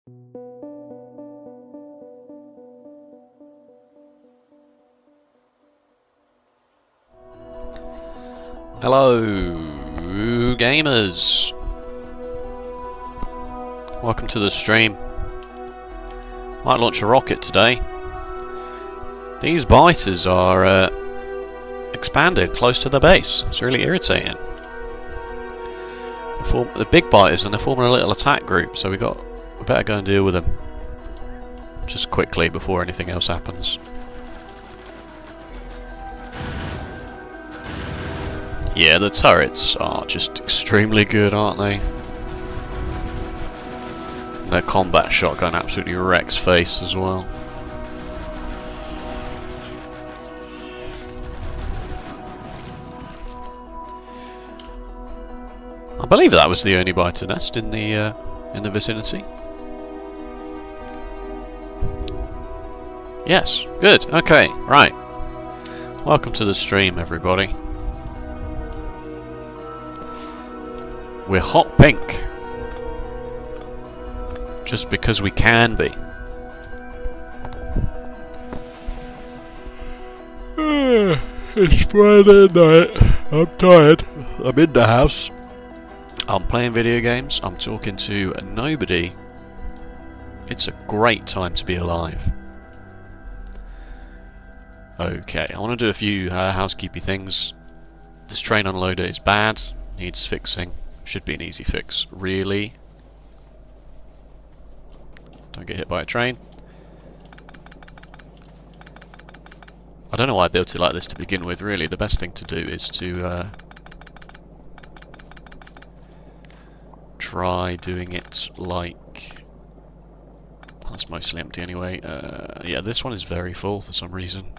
Hello, gamers! Welcome to the stream. Might launch a rocket today. These biters are expanded close to the base. It's really irritating. The big biters, and they're forming a little attack group, so we better go and deal with them just quickly before anything else happens. Yeah, the turrets are just extremely good, aren't they? And their combat shotgun absolutely wrecks face as well. I believe that was the only biter nest in the vicinity. Yes, good. Okay, right. Welcome to the stream, everybody. We're hot pink. Just because we can be. It's Friday night. I'm tired. I'm in the house. I'm playing video games. I'm talking to nobody. It's a great time to be alive. Okay, I want to do a few housekeeping things. This train unloader is bad. Needs fixing. Should be an easy fix. Really? Don't get hit by a train. I don't know why I built it like this to begin with, really. The best thing to do is to try doing it like... That's mostly empty anyway. Yeah, this one is very full for some reason.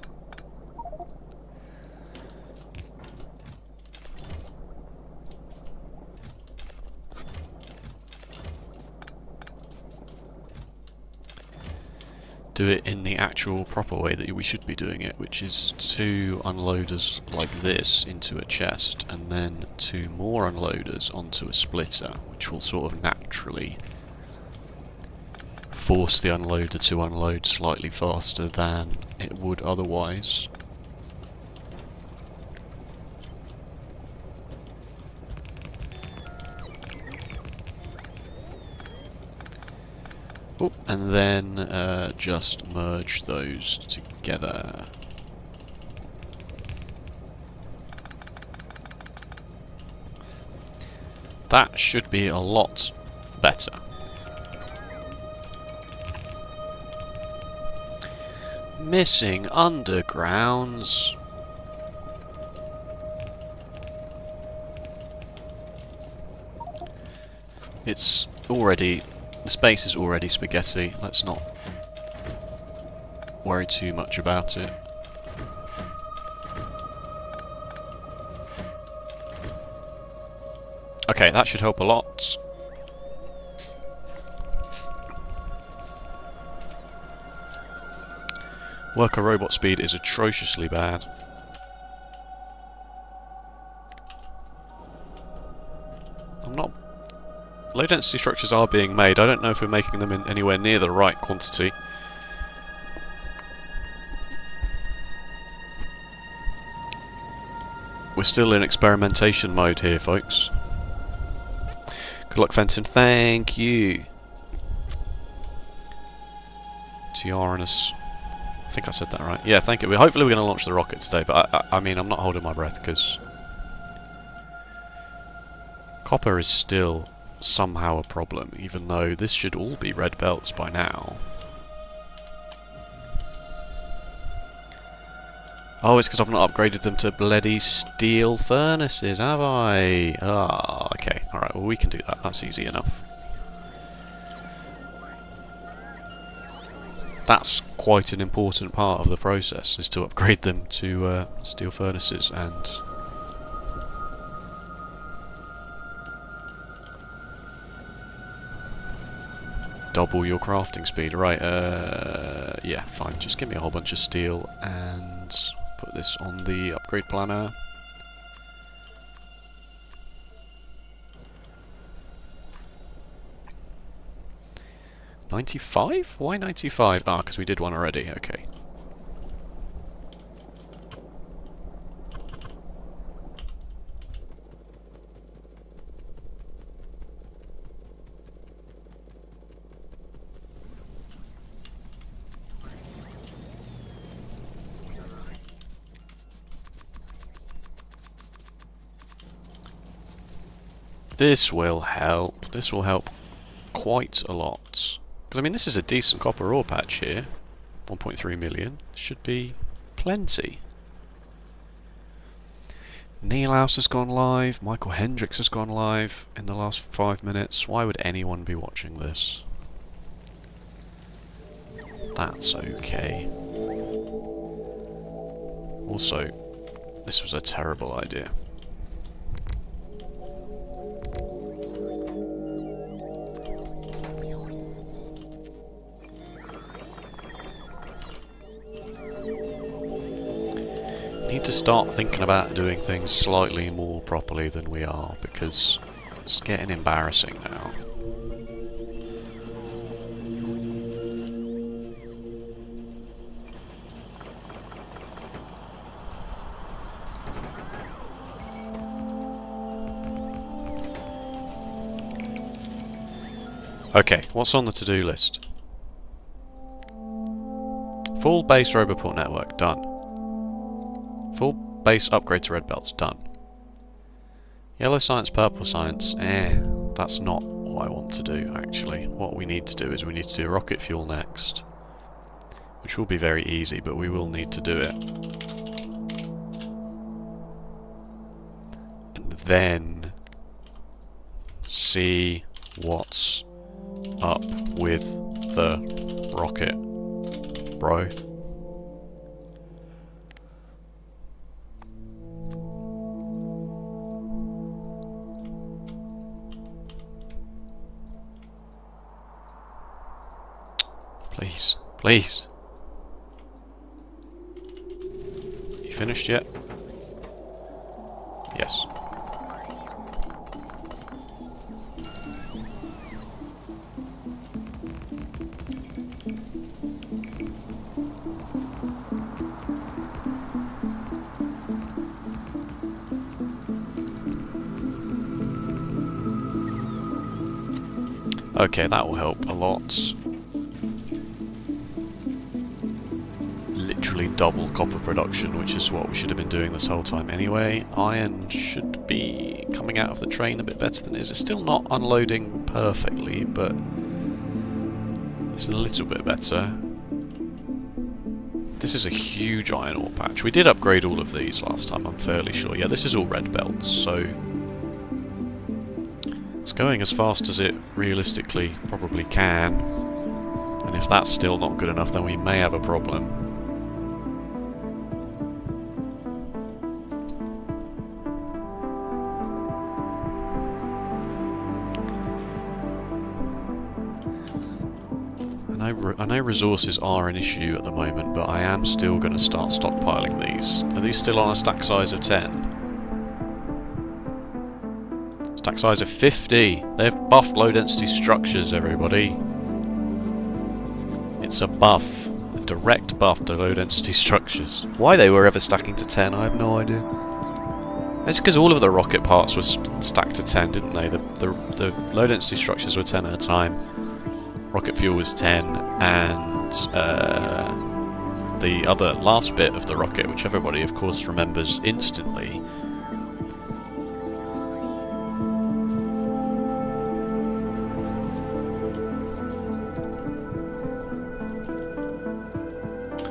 Do it in the actual proper way that we should be doing it, which is 2 unloaders like this into a chest, and then 2 more unloaders onto a splitter, which will sort of naturally force the unloader to unload slightly faster than it would otherwise. Oh, and then just merge those together. That should be a lot better. Missing undergrounds. It's already... The space is already spaghetti. Let's not worry too much about it. Okay, that should help a lot. Worker robot speed is atrociously bad. Low density structures are being made. I don't know if we're making them in anywhere near the right quantity. We're still in experimentation mode here, folks. Good luck, Fenton. Thank you. Tyrannus. I think I said that right. Yeah, thank you. Hopefully we're going to launch the rocket today, but I mean, I'm not holding my breath because copper is still somehow a problem, even though this should all be red belts by now. Oh, it's because I've not upgraded them to bloody steel furnaces, have I? Ah, okay. Alright, well we can do that. That's easy enough. That's quite an important part of the process, is to upgrade them to steel furnaces, and double your crafting speed. Right, yeah, fine. Just give me a whole bunch of steel and put this on the upgrade planner. 95? Why 95? Ah, because we did one already, okay. This will help. This will help quite a lot. Because, I mean, this is a decent copper ore patch here. 1.3 million. Should be plenty. Neilhouse has gone live. Michael Hendricks has gone live in the last 5 minutes. Why would anyone be watching this? That's okay. Also, this was a terrible idea. Need to start thinking about doing things slightly more properly than we are, because it's getting embarrassing now. Okay, what's on the to-do list? Full base Roboport network, done. Full base upgrade to red belts, done. Yellow science, purple science, that's not what I want to do, actually. What we need to do is we need to do rocket fuel next. Which will be very easy, but we will need to do it. And then see what's up with the rocket, bro. Please, please. You finished yet? Yes. Okay, that will help a lot. Literally double copper production, which is what we should have been doing this whole time anyway. Iron should be coming out of the train a bit better than it is. It's still not unloading perfectly, but it's a little bit better. This is a huge iron ore patch. We did upgrade all of these last time, I'm fairly sure. Yeah, this is all red belts, so it's going as fast as it realistically probably can. And if that's still not good enough, then we may have a problem. I know resources are an issue at the moment, but I am still going to start stockpiling these. Are these still on a stack size of 10? Stack size of 50! They've buffed low density structures, everybody. It's a buff. A direct buff to low density structures. Why they were ever stacking to 10, I have no idea. It's because all of the rocket parts were stacked to 10, didn't they? The low density structures were 10 at a time. Rocket fuel was 10, and the other last bit of the rocket, which everybody of course remembers instantly,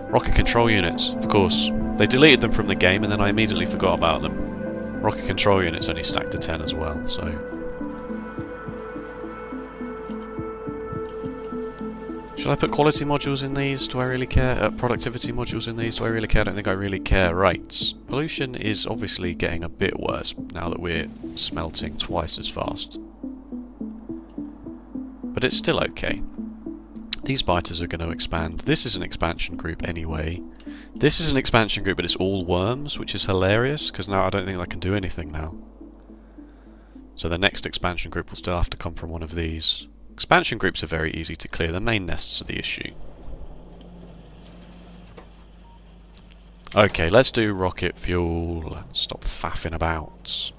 rocket control units, of course. They deleted them from the game and then I immediately forgot about them. Rocket control units only stacked to 10 as well, so... Should I put quality modules in these? Do I really care? Productivity modules in these? Do I really care? I don't think I really care. Right. Pollution is obviously getting a bit worse now that we're smelting twice as fast. But it's still okay. These biters are going to expand. This is an expansion group anyway. This is an expansion group, but it's all worms, which is hilarious, because now I don't think I can do anything now. So the next expansion group will still have to come from one of these. Expansion groups are very easy to clear. The main nests are the issue. Okay, let's do rocket fuel. Stop faffing about.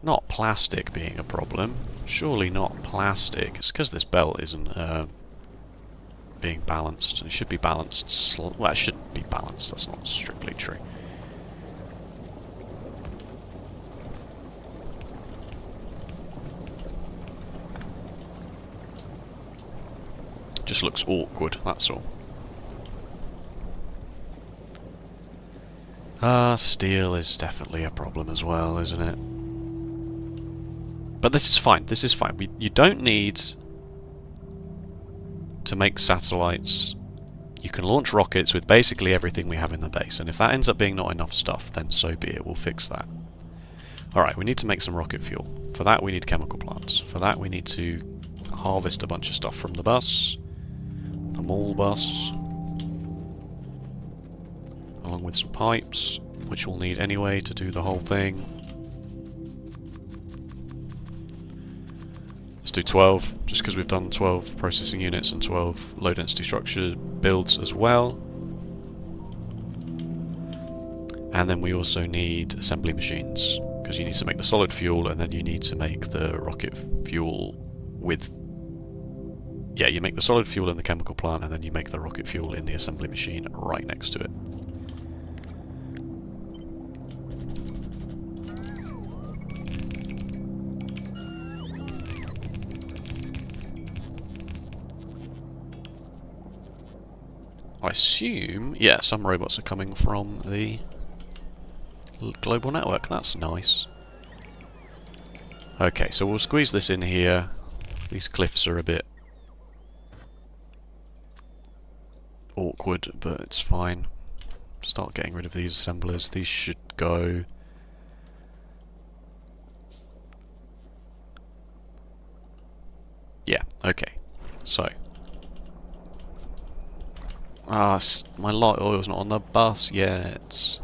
Not plastic being a problem. Surely not plastic. It's because this belt isn't being balanced. It should be balanced. Well, it shouldn't be balanced. That's not strictly true. Just looks awkward, that's all. Steel is definitely a problem as well, isn't it? But this is fine, this is fine. You don't need to make satellites. You can launch rockets with basically everything we have in the base, and if that ends up being not enough stuff, then so be it, we'll fix that. Alright, we need to make some rocket fuel. For that we need chemical plants. For that we need to harvest a bunch of stuff from the bus. The mall bus. Along with some pipes, which we'll need anyway to do the whole thing. Let's do 12, just because we've done 12 processing units and 12 low density structure builds as well. And then we also need assembly machines, because you need to make the solid fuel and then you need to make the rocket fuel with... Yeah, you make the solid fuel in the chemical plant and then you make the rocket fuel in the assembly machine right next to it. I assume, yeah, some robots are coming from the global network. That's nice. Okay, so we'll squeeze this in here. These cliffs are a bit awkward, but it's fine. Start getting rid of these assemblers. These should go. Yeah, okay. So. My light oil's not on the bus yet.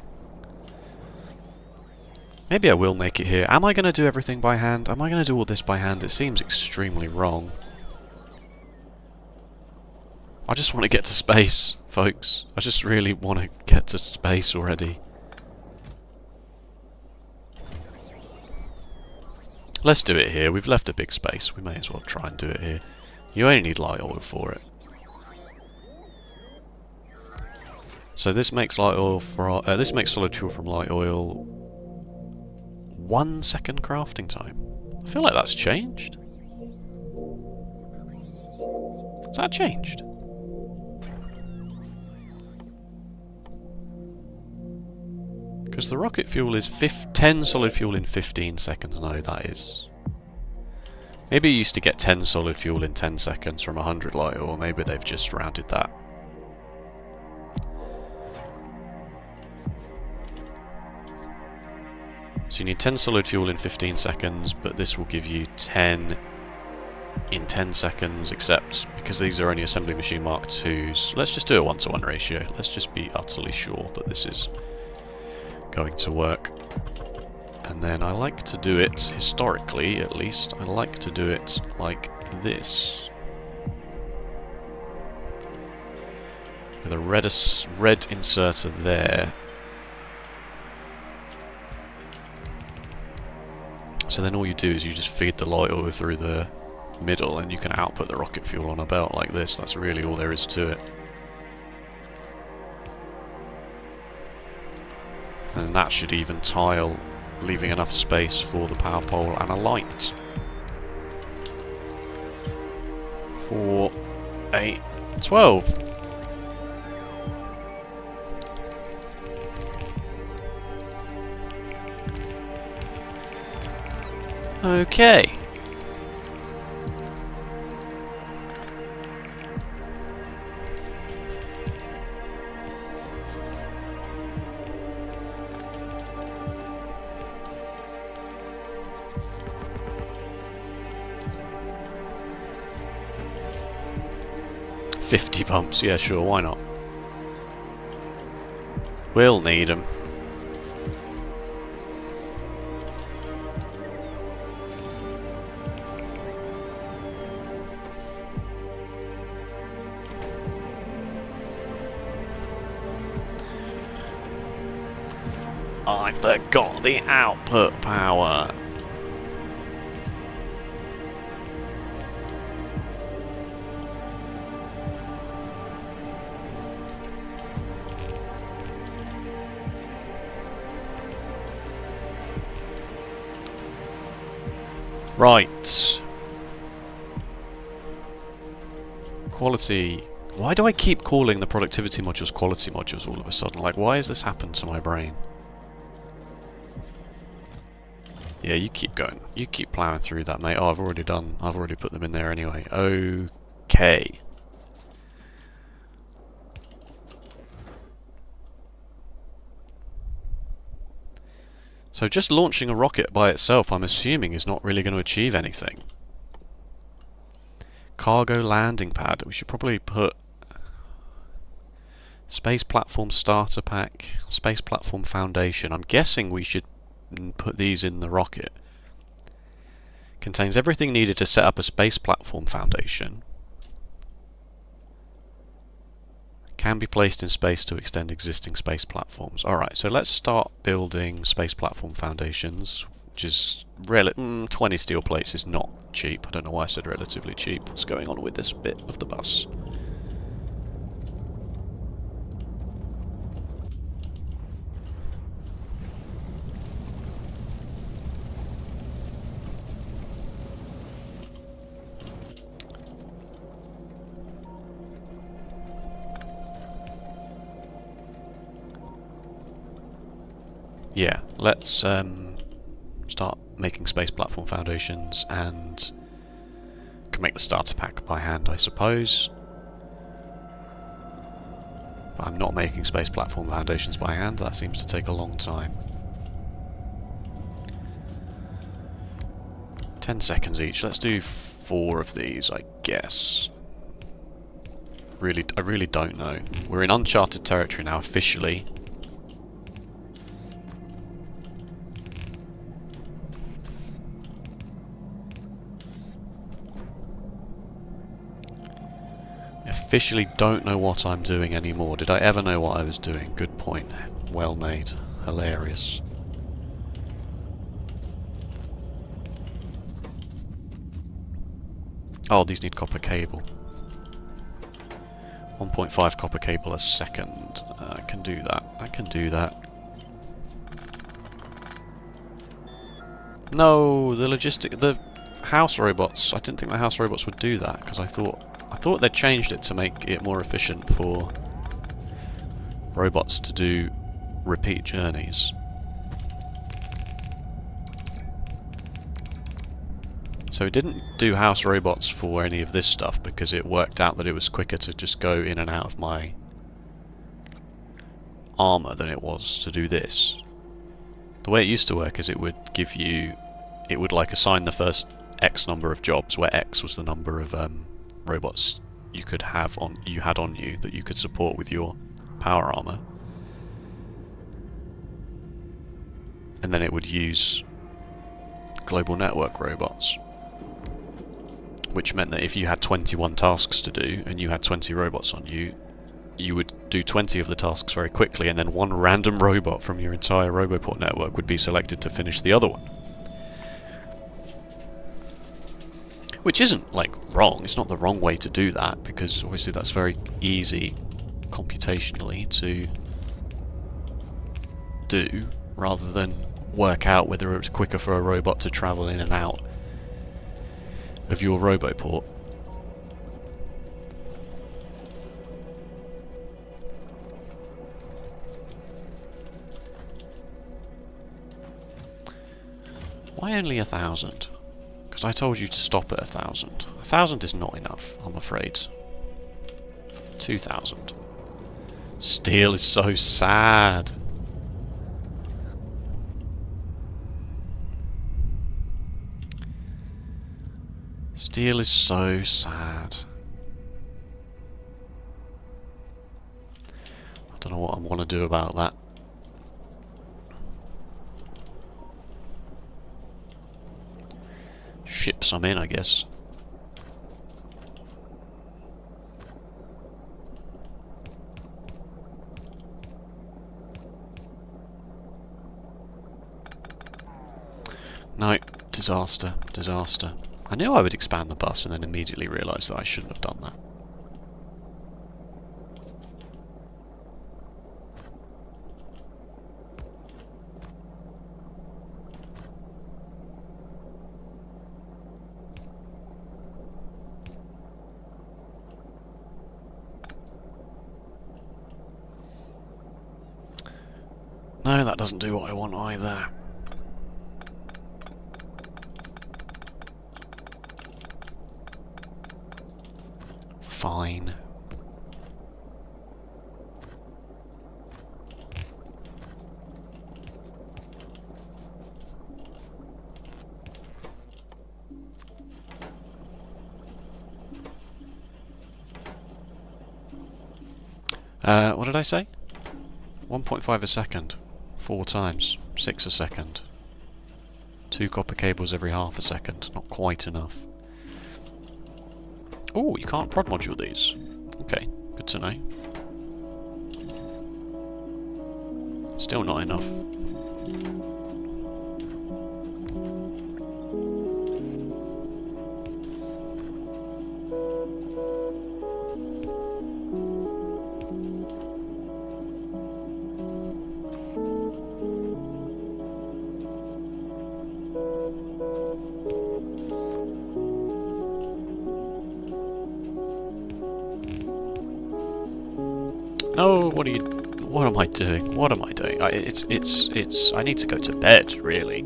Maybe I will make it here. Am I going to do everything by hand? Am I going to do all this by hand? It seems extremely wrong. I just want to get to space, folks. I just really want to get to space already. Let's do it here. We've left a big space. We may as well try and do it here. You only need light oil for it. So this makes light oil from this makes solid fuel from light oil. 1 second crafting time. I feel like that's changed. Has that changed? Because the rocket fuel is 10 solid fuel in 15 seconds. No, that is... Maybe you used to get 10 solid fuel in 10 seconds from 100 light oil. Maybe they've just rounded that. So you need 10 solid fuel in 15 seconds, but this will give you 10 in 10 seconds, except because these are only assembly machine Mark IIs. Let's just do a 1-to-1 ratio. Let's just be utterly sure that this is going to work. And then I like to do it, historically at least, I like to do it like this. With a red inserter there. So then all you do is you just feed the light oil through the middle and you can output the rocket fuel on a belt like this. That's really all there is to it. And that should even tile, leaving enough space for the power pole and a light. 4, 8, 12. Okay. $50 pumps, yeah, sure, why not? We'll need them. I forgot the output power. Right. Quality. Why do I keep calling the productivity modules quality modules all of a sudden? Like, why has this happened to my brain? Yeah, you keep going. You keep plowing through that, mate. Oh, I've already put them in there anyway. Okay. So just launching a rocket by itself, I'm assuming, is not really going to achieve anything. Cargo landing pad. We should probably put space platform starter pack, space platform foundation. I'm guessing we should put these in the rocket. Contains everything needed to set up a space platform foundation. Can be placed in space to extend existing space platforms. Alright, so let's start building space platform foundations, which is 20 steel plates is not cheap. I don't know why I said relatively cheap. What's going on with this bit of the bus? Yeah, let's start making space platform foundations, and can make the starter pack by hand, I suppose. But I'm not making space platform foundations by hand. That seems to take a long time. 10 seconds each. Let's do 4 of these, I guess. I really don't know. We're in uncharted territory now, officially. Officially don't know what I'm doing anymore. Did I ever know what I was doing? Good point. Well made. Hilarious. Oh, these need copper cable. 1.5 copper cable a second. I can do that. I can do that. No, the house robots. I didn't think the house robots would do that, because I thought they changed it to make it more efficient for robots to do repeat journeys. So it didn't do house robots for any of this stuff, because it worked out that it was quicker to just go in and out of my armor than it was to do this. The way it used to work is it would give you, it would like assign the first X number of jobs, where X was the number of robots you could have on you that you could support with your power armor, and then it would use global network robots, which meant that if you had 21 tasks to do and you had 20 robots on you, you would do 20 of the tasks very quickly, and then one random robot from your entire Roboport network would be selected to finish the other one. Which isn't, like, wrong. It's not the wrong way to do that, because obviously that's very easy computationally to do, rather than work out whether it's quicker for a robot to travel in and out of your Roboport. Why only 1,000? Because I told you to stop at 1,000. 1,000 is not enough, I'm afraid. 2,000. Steel is so sad. Steel is so sad. I don't know what I want to do about that. Ship some in, I guess. No, disaster, disaster. I knew I would expand the bus and then immediately realised that I shouldn't have done that. No, that doesn't do what I want either. Fine. What did I say? 1.5 a second. 4 times. 6 a second. 2 copper cables every half a second. Not quite enough. Oh, you can't prod module these. Okay, good to know. Still not enough. No, what am I doing? What am I doing? I need to go to bed, really.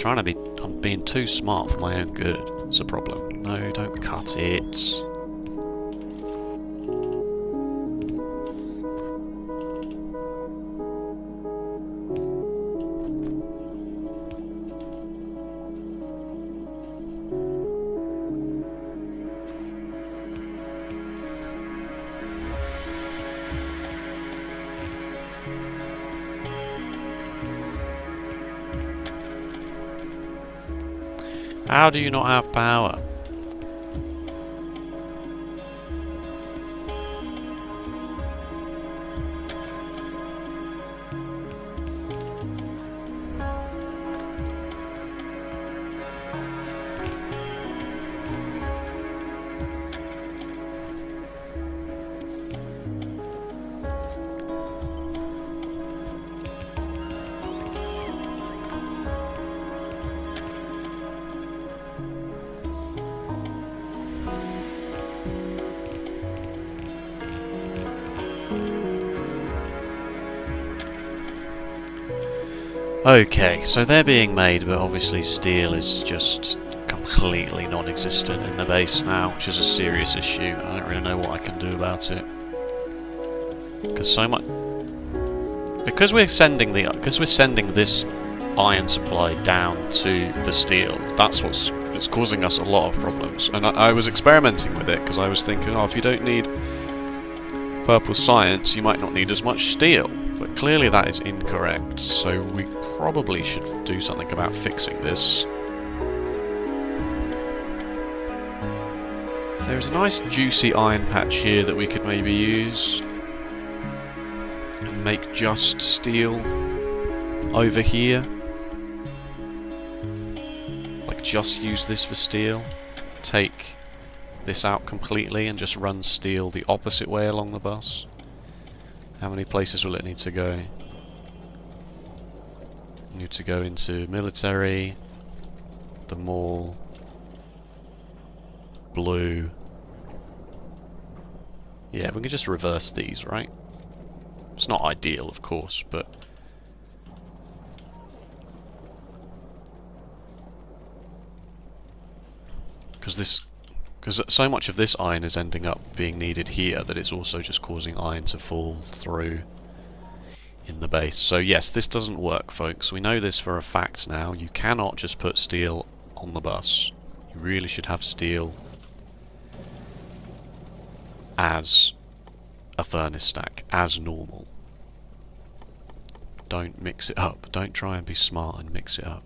I'm being too smart for my own good. It's a problem. No, don't cut it. How do you not have power? Okay, so they're being made, but obviously steel is just completely non-existent in the base now, which is a serious issue. I don't really know what I can do about it. Because we're sending this iron supply down to the steel. That's it's causing us a lot of problems. And I was experimenting with it because I was thinking, oh, if you don't need purple science, you might not need as much steel. But clearly that is incorrect, so we probably should do something about fixing this. There's a nice juicy iron patch here that we could maybe use. And make just steel over here. Like just use this for steel. Take this out completely and just run steel the opposite way along the bus. How many places will it need to go? Need to go into military, the mall, blue. Yeah, we can just reverse these, right? It's not ideal, of course, but because so much of this iron is ending up being needed here that it's also just causing iron to fall through in the base. So yes, this doesn't work, folks. We know this for a fact now. You cannot just put steel on the bus. You really should have steel as a furnace stack, as normal. Don't mix it up. Don't try and be smart and mix it up.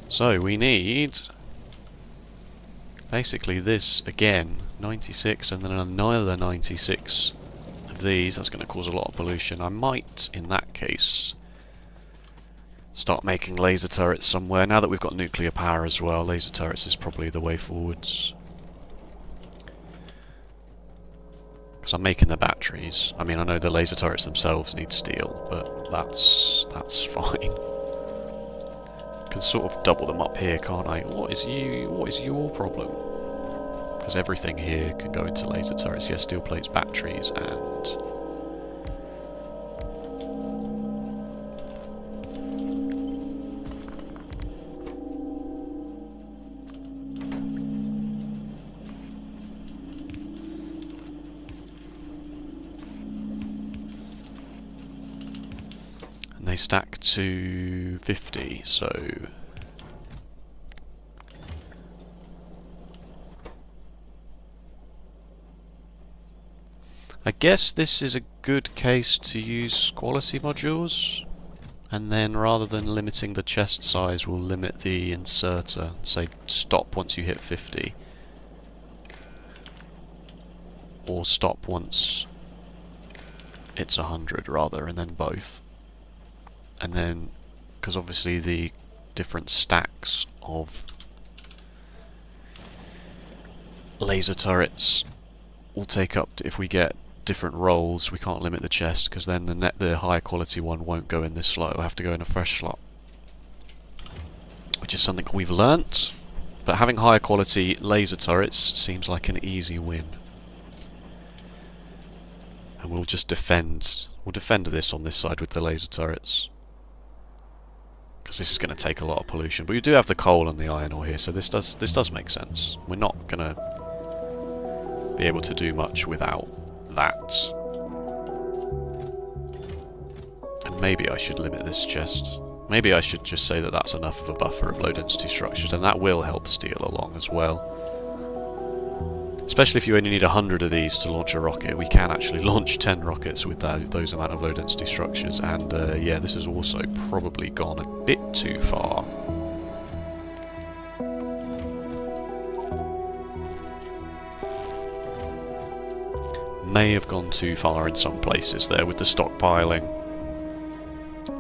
So we need basically this again, 96 and then another 96 of these. That's going to cause a lot of pollution. I might, in that case, start making laser turrets somewhere. Now that we've got nuclear power as well, laser turrets is probably the way forwards. Because I'm making the batteries. I mean, I know the laser turrets themselves need steel, but that's fine. Can sort of double them up here, can't I? What is your problem? Because everything here can go into laser turrets. Yes, steel plates, batteries, and they stack to 50, so I guess this is a good case to use quality modules, and then rather than limiting the chest size, we'll limit the inserter, say stop once you hit 50, or stop once it's 100 rather, and then both. And then, because obviously the different stacks of laser turrets will take up, if we get different rolls, we can't limit the chest, because then the higher quality one won't go in this slot, it'll have to go in a fresh slot. Which is something we've learnt, but having higher quality laser turrets seems like an easy win. And we'll just defend this on this side with the laser turrets. Because this is going to take a lot of pollution. But we do have the coal and the iron ore here, so this does make sense. We're not going to be able to do much without that. And maybe I should limit this chest. Maybe I should just say that that's enough of a buffer of low density structures, and that will help steel along as well. Especially if you only need 100 of these to launch a rocket. We can actually launch 10 rockets with those amount of low density structures, and yeah, this has also probably gone a bit too far. May have gone too far in some places there with the stockpiling.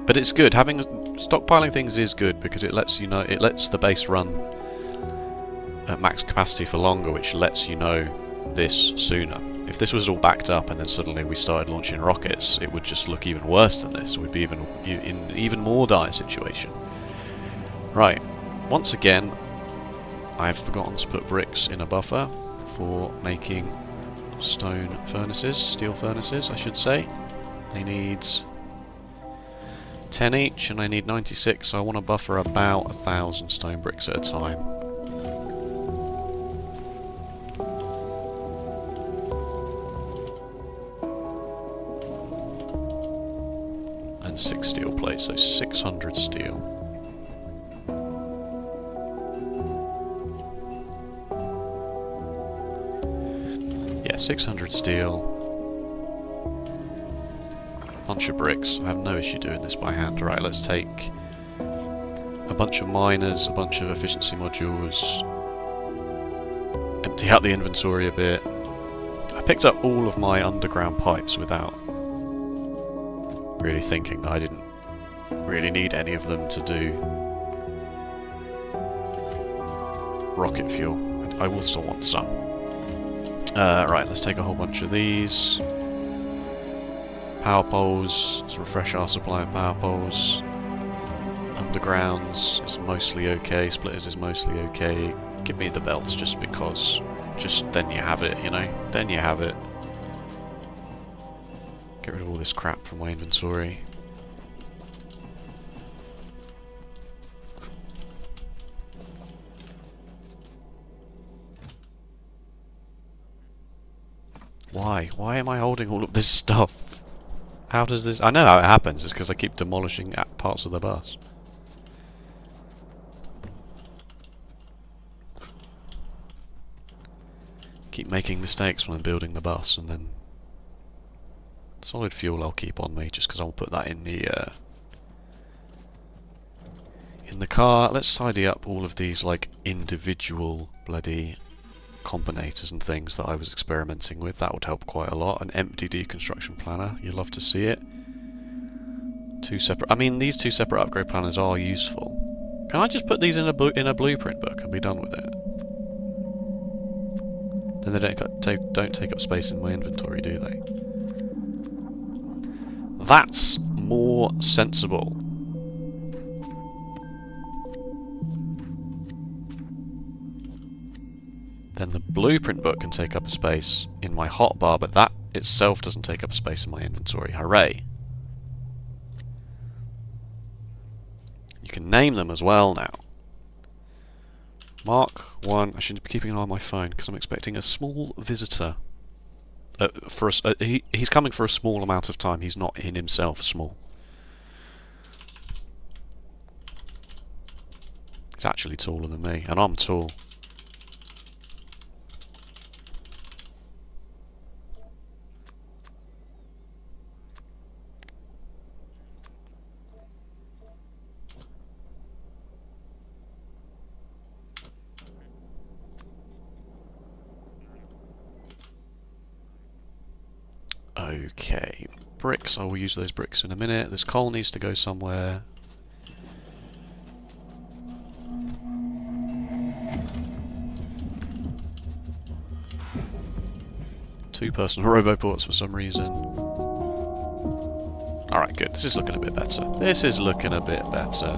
But it's good, stockpiling things is good, because it lets you know, it lets the base run at max capacity for longer, which lets you know this sooner. If this was all backed up and then suddenly we started launching rockets, it would just look even worse than this. We'd be in an even more dire situation. Right, once again, I've forgotten to put bricks in a buffer for making stone furnaces, steel furnaces, I should say. They need 10 each, and I need 96, so I want to buffer about 1,000 stone bricks at a time. And 6 steel plates, so 600 steel. Yeah, 600 steel. Bunch of bricks. I have no issue doing this by hand. Right, let's take a bunch of miners, a bunch of efficiency modules, empty out the inventory a bit. I picked up all of my underground pipes without really thinking that I didn't really need any of them to do rocket fuel. I will still want some. Right, let's take a whole bunch of these. Power poles, let's refresh our supply of power poles. Undergrounds is mostly okay, splitters is mostly okay. Give me the belts just because, then you have it, you know? Then you have it. Get rid of all this crap from my inventory. Why? Why am I holding all of this stuff? How does this... I know how it happens, it's because I keep demolishing parts of the bus. Keep making mistakes when I'm building the bus, and then... solid fuel I'll keep on me, just because I'll put that in the car. Let's tidy up all of these, like, individual bloody combinators and things that I was experimenting with. That would help quite a lot. An empty deconstruction planner, you'd love to see it. Two separate, I mean, these two separate upgrade planners are useful. Can I just put these in a blueprint book and be done with it? Then they don't take up space in my inventory, do they? That's more sensible. Then the blueprint book can take up a space in my hotbar, but that itself doesn't take up space in my inventory. Hooray! You can name them as well now. Mark 1. I should be keeping an eye on my phone because I'm expecting a small visitor. He's coming for a small amount of time. He's not in himself small. He's actually taller than me, and I'm tall. Okay, bricks, I will use those bricks in a minute. This coal needs to go somewhere. Two personal roboports for some reason. Alright, good. This is looking a bit better. This is looking a bit better.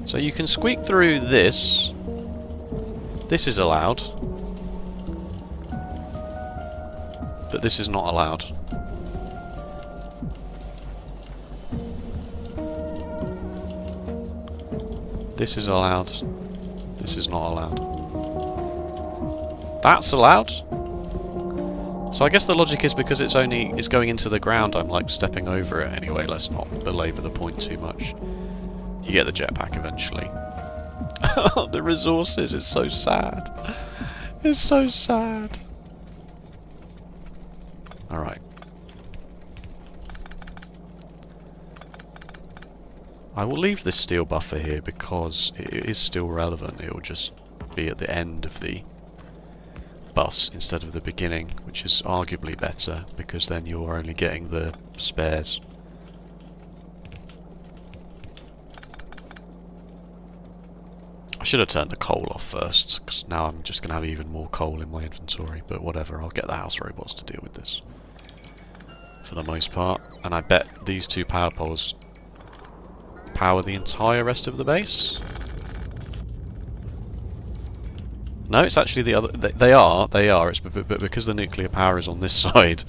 So you can squeak through this. This is allowed. But this is not allowed. This is allowed. This is not allowed. That's allowed? So I guess the logic is because it's going into the ground, I'm like stepping over it anyway. Let's not belabor the point too much. You get the jetpack eventually. The resources is so sad. It's so sad. Alright. I will leave this steel buffer here because it is still relevant. It will just be at the end of the bus instead of the beginning, which is arguably better because then you're only getting the spares. I should have turned the coal off first, because now I'm just going to have even more coal in my inventory, but whatever, I'll get the house robots to deal with this. For the most part. And I bet these two power poles power the entire rest of the base? No, it's actually the other... They are. It's but because the nuclear power is on this side,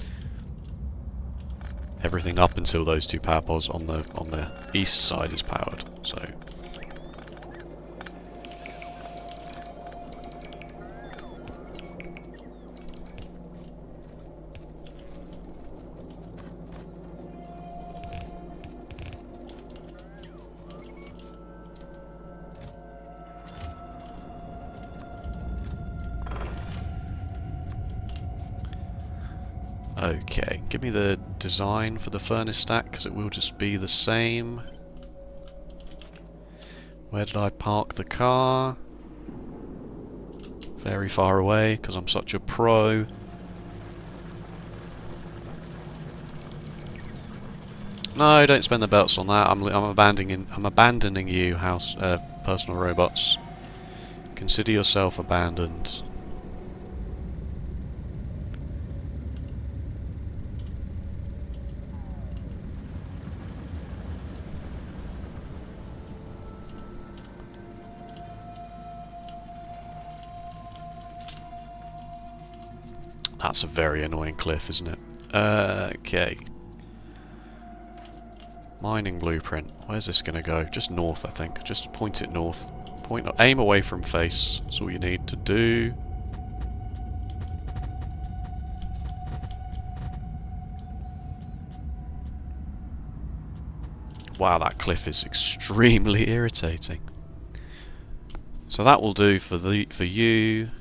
everything up until those two power poles on the east side is powered, so... Okay, give me the design for the furnace stack, because it will just be the same. Where did I park the car? Very far away, because I'm such a pro. No, don't spend the belts on that. I'm abandoning you, personal robots. Consider yourself abandoned. That's a very annoying cliff, isn't it? Okay. Mining blueprint. Where's this going to go? Just north, I think. Just point it north. Aim away from face. That's all you need to do. Wow, that cliff is extremely irritating. So that will do for you,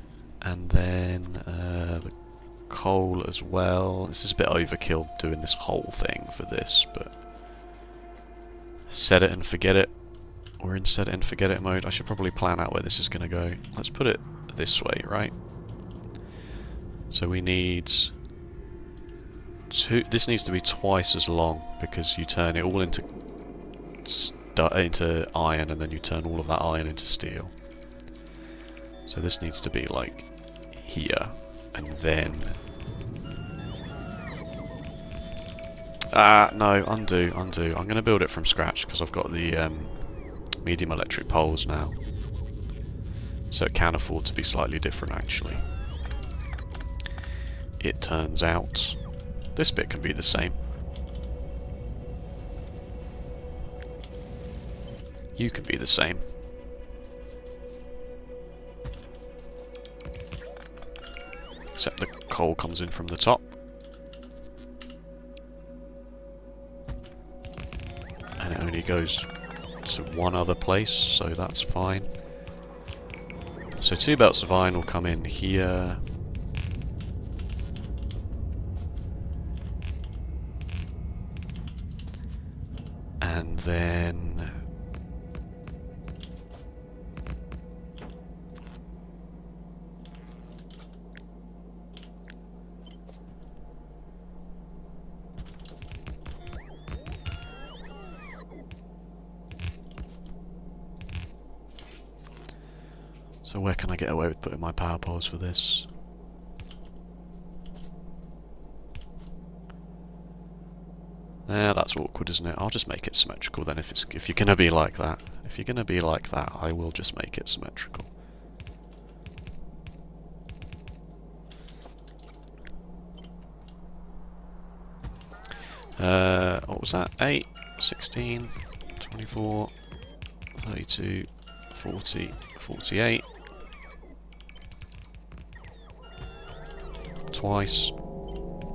and then the coal as well. This is a bit overkill doing this whole thing for this, but set it and forget it. We're in set it and forget it mode. I should probably plan out where this is going to go. Let's put it this way, right? So we need two. This needs to be twice as long because you turn it all into iron, and then you turn all of that iron into steel. So this needs to be like here, and then no, undo. I'm going to build it from scratch because I've got the medium electric poles now, so it can afford to be slightly different. Actually, it turns out this bit can be the same. You can be the same. Except the coal comes in from the top. And it only goes to one other place, so that's fine. So 2 belts of iron will come in here. And then so where can I get away with putting my power poles for this? That's awkward, isn't it? I'll just make it symmetrical then. If you're gonna be like that, I will just make it symmetrical. What was that? 8, 16, 24, 32, 40, 48. Twice,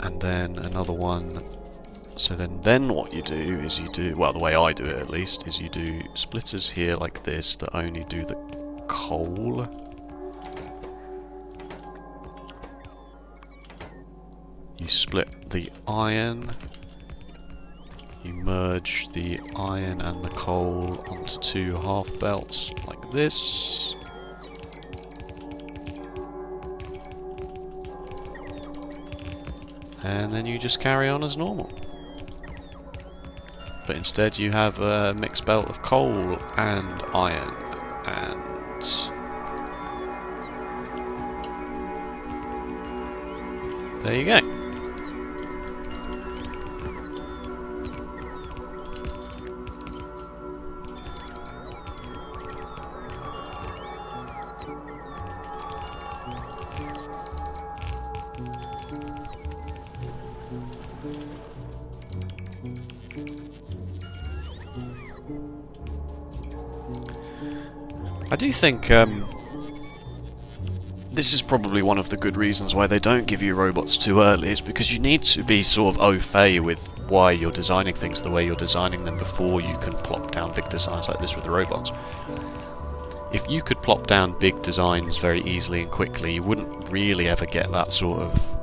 and then another one. So then what you do is well, the way I do it at least, is you do splitters here like this that only do the coal. You split the iron. You merge the iron and the coal onto 2 half belts like this. And then you just carry on as normal. But instead you have a mixed belt of coal and iron, and there you go. I do think this is probably one of the good reasons why they don't give you robots too early, is because you need to be sort of au fait with why you're designing things the way you're designing them before you can plop down big designs like this with the robots. If you could plop down big designs very easily and quickly, you wouldn't really ever get that sort of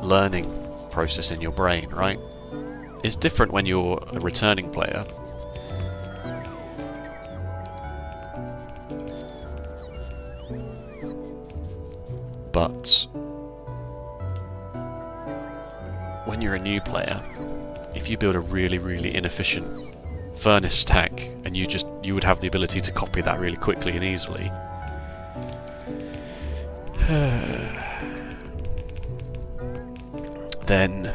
learning process in your brain, right? It's different when you're a returning player. But when you're a new player, if you build a really, really inefficient furnace stack and you would have the ability to copy that really quickly and easily, then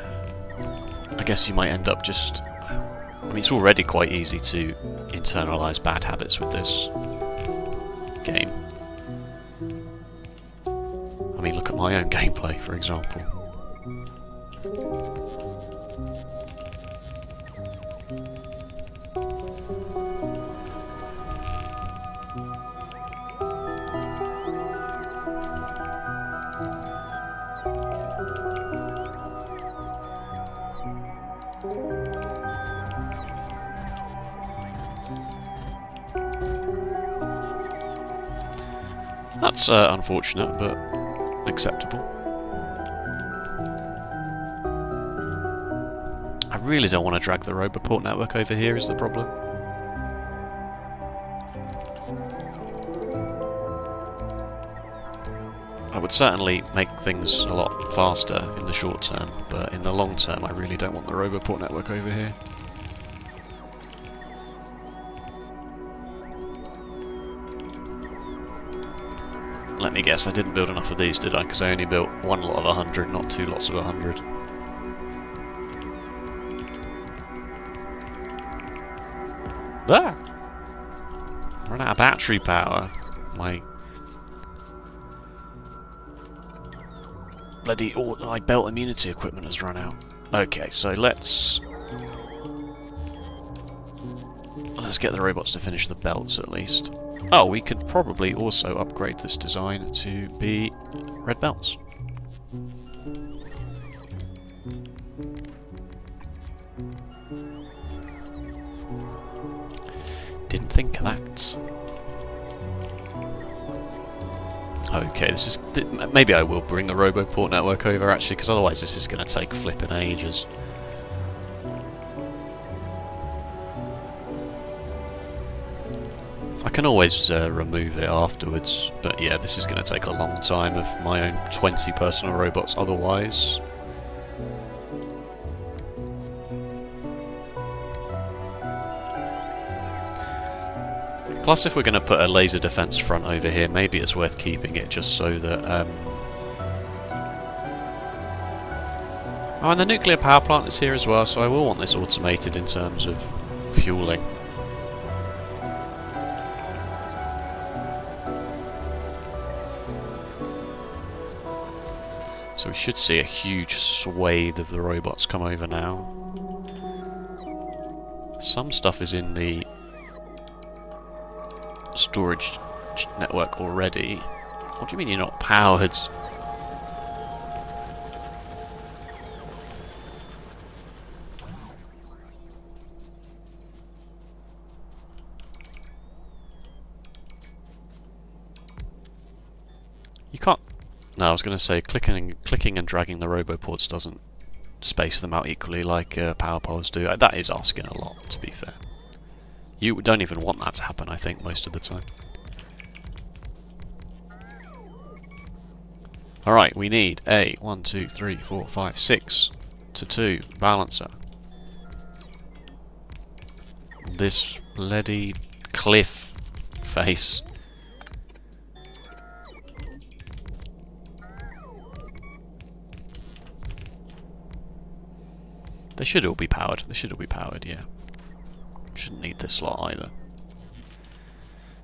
I guess you might end up just... I mean, it's already quite easy to internalize bad habits with this game. I mean, look at my own gameplay, for example. That's unfortunate, but acceptable. I really don't want to drag the Roboport network over here, is the problem. That would certainly make things a lot faster in the short term, but in the long term I really don't want the Roboport network over here. Let me guess, I didn't build enough of these, did I? Because I only built one lot of 100, not two lots of 100. Ah! Run out of battery power. My bloody my belt immunity equipment has run out. Okay, so let's get the robots to finish the belts at least. Oh, we could probably also upgrade this design to be red belts. Didn't think of that. Okay, this is... maybe I will bring the Roboport network over actually, because otherwise this is going to take flipping ages. I can always remove it afterwards, but yeah, this is going to take a long time of my own 20 personal robots otherwise. Plus, if we're going to put a laser defense front over here, maybe it's worth keeping it just so that... Oh, and the nuclear power plant is here as well, so I will want this automated in terms of fueling. So we should see a huge swathe of the robots come over now. Some stuff is in the storage network already. What do you mean you're not powered? You can't... No, I was going to say clicking and dragging the Roboports doesn't space them out equally like power poles do. That is asking a lot, to be fair. You don't even want that to happen, I think, most of the time. Alright, we need a 1, 2, 3, 4, 5, 6 to 2 balancer. This bloody cliff face. They should all be powered. They should all be powered, yeah. Shouldn't need this lot either.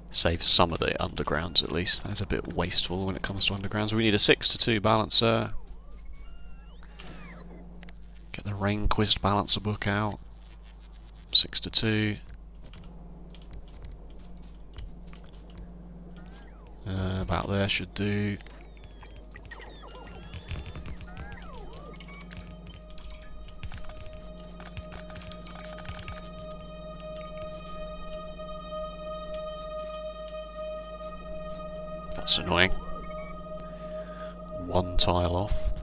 Save some of the undergrounds at least. That's a bit wasteful when it comes to undergrounds. We need a 6 to 2 balancer. Get the Rainquist balancer book out. 6 to 2. About there should do. That's annoying. One tile off.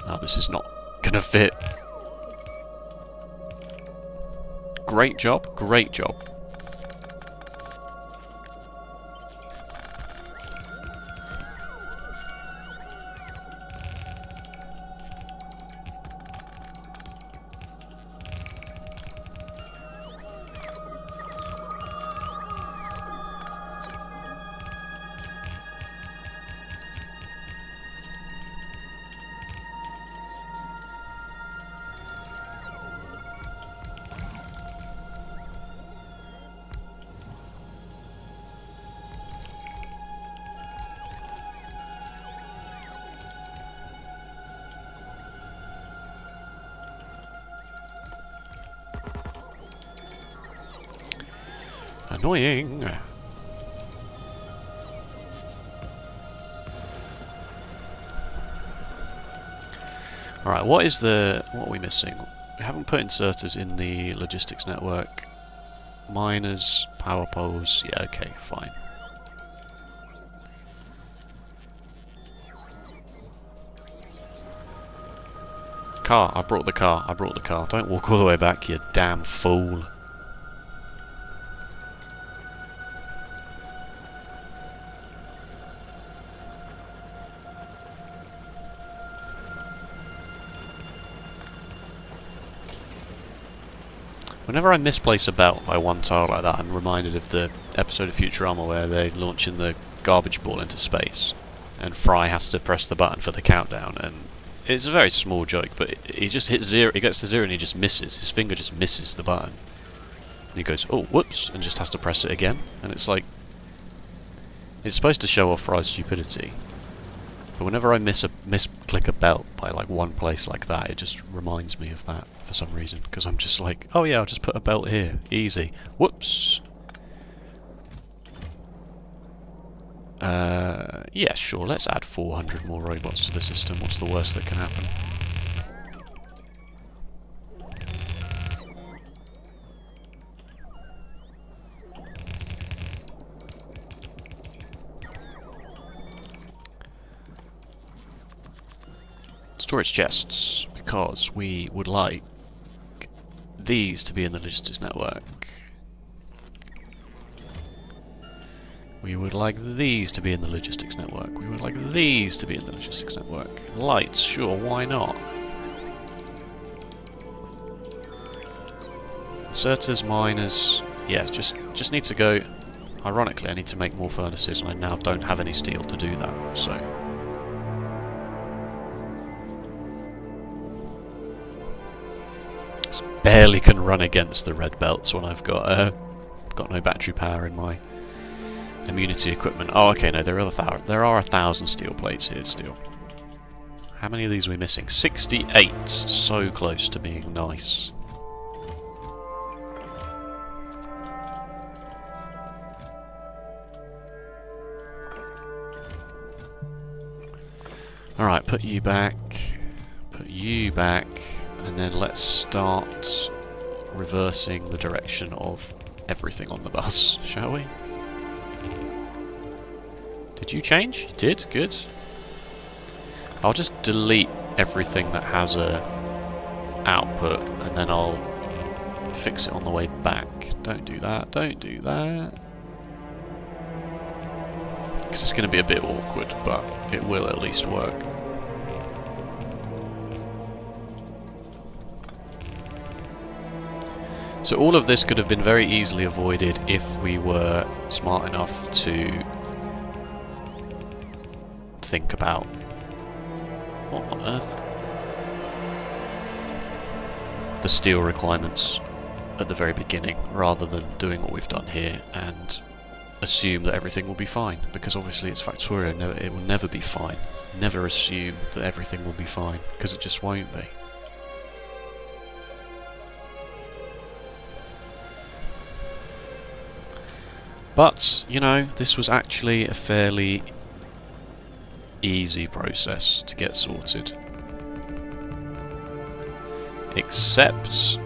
Oh, this is not gonna fit. Great job, great job. Annoying. Alright, what are we missing? We haven't put inserters in the logistics network. Miners, power poles, yeah, okay, fine. car. I brought the car. I brought the car. Don't walk all the way back, you damn fool. Whenever I misplace a belt by one tile like that, I'm reminded of the episode of Futurama where they're launching the garbage ball into space, and Fry has to press the button for the countdown, and it's a very small joke, but he just hits 0, he gets to 0 and he just misses, his finger just misses the button. And he goes, oh, whoops, and just has to press it again, and it's like, it's supposed to show off Fry's stupidity. But whenever I misclick a belt by like one place like that, it just reminds me of that for some reason. Because I'm just like, oh yeah, I'll just put a belt here. Easy. Whoops. Yeah, sure, let's add 400 more robots to the system. What's the worst that can happen? Storage chests, because we would like these to be in the logistics network. We would like these to be in the logistics network. We would like these to be in the logistics network. Lights, sure, why not? Inserters, miners, yeah, just need to go. Ironically, I need to make more furnaces, and I now don't have any steel to do that, so. Barely can run against the red belts when I've got no battery power in my immunity equipment. Oh, okay, no, there are 1,000 steel plates here still. How many of these are we missing? 68. So close to being nice. Alright, put you back. Put you back. And then let's start reversing the direction of everything on the bus, shall we? Did you change? You did? Good. I'll just delete everything that has a output, and then I'll fix it on the way back. Don't do that, don't do that. Because it's going to be a bit awkward, but it will at least work. So all of this could have been very easily avoided if we were smart enough to think about what on earth? The steel requirements at the very beginning, rather than doing what we've done here and assume that everything will be fine, because obviously it's Factorio, it will never be fine. Never assume that everything will be fine, because it just won't be. But, you know, this was actually a fairly easy process to get sorted. Except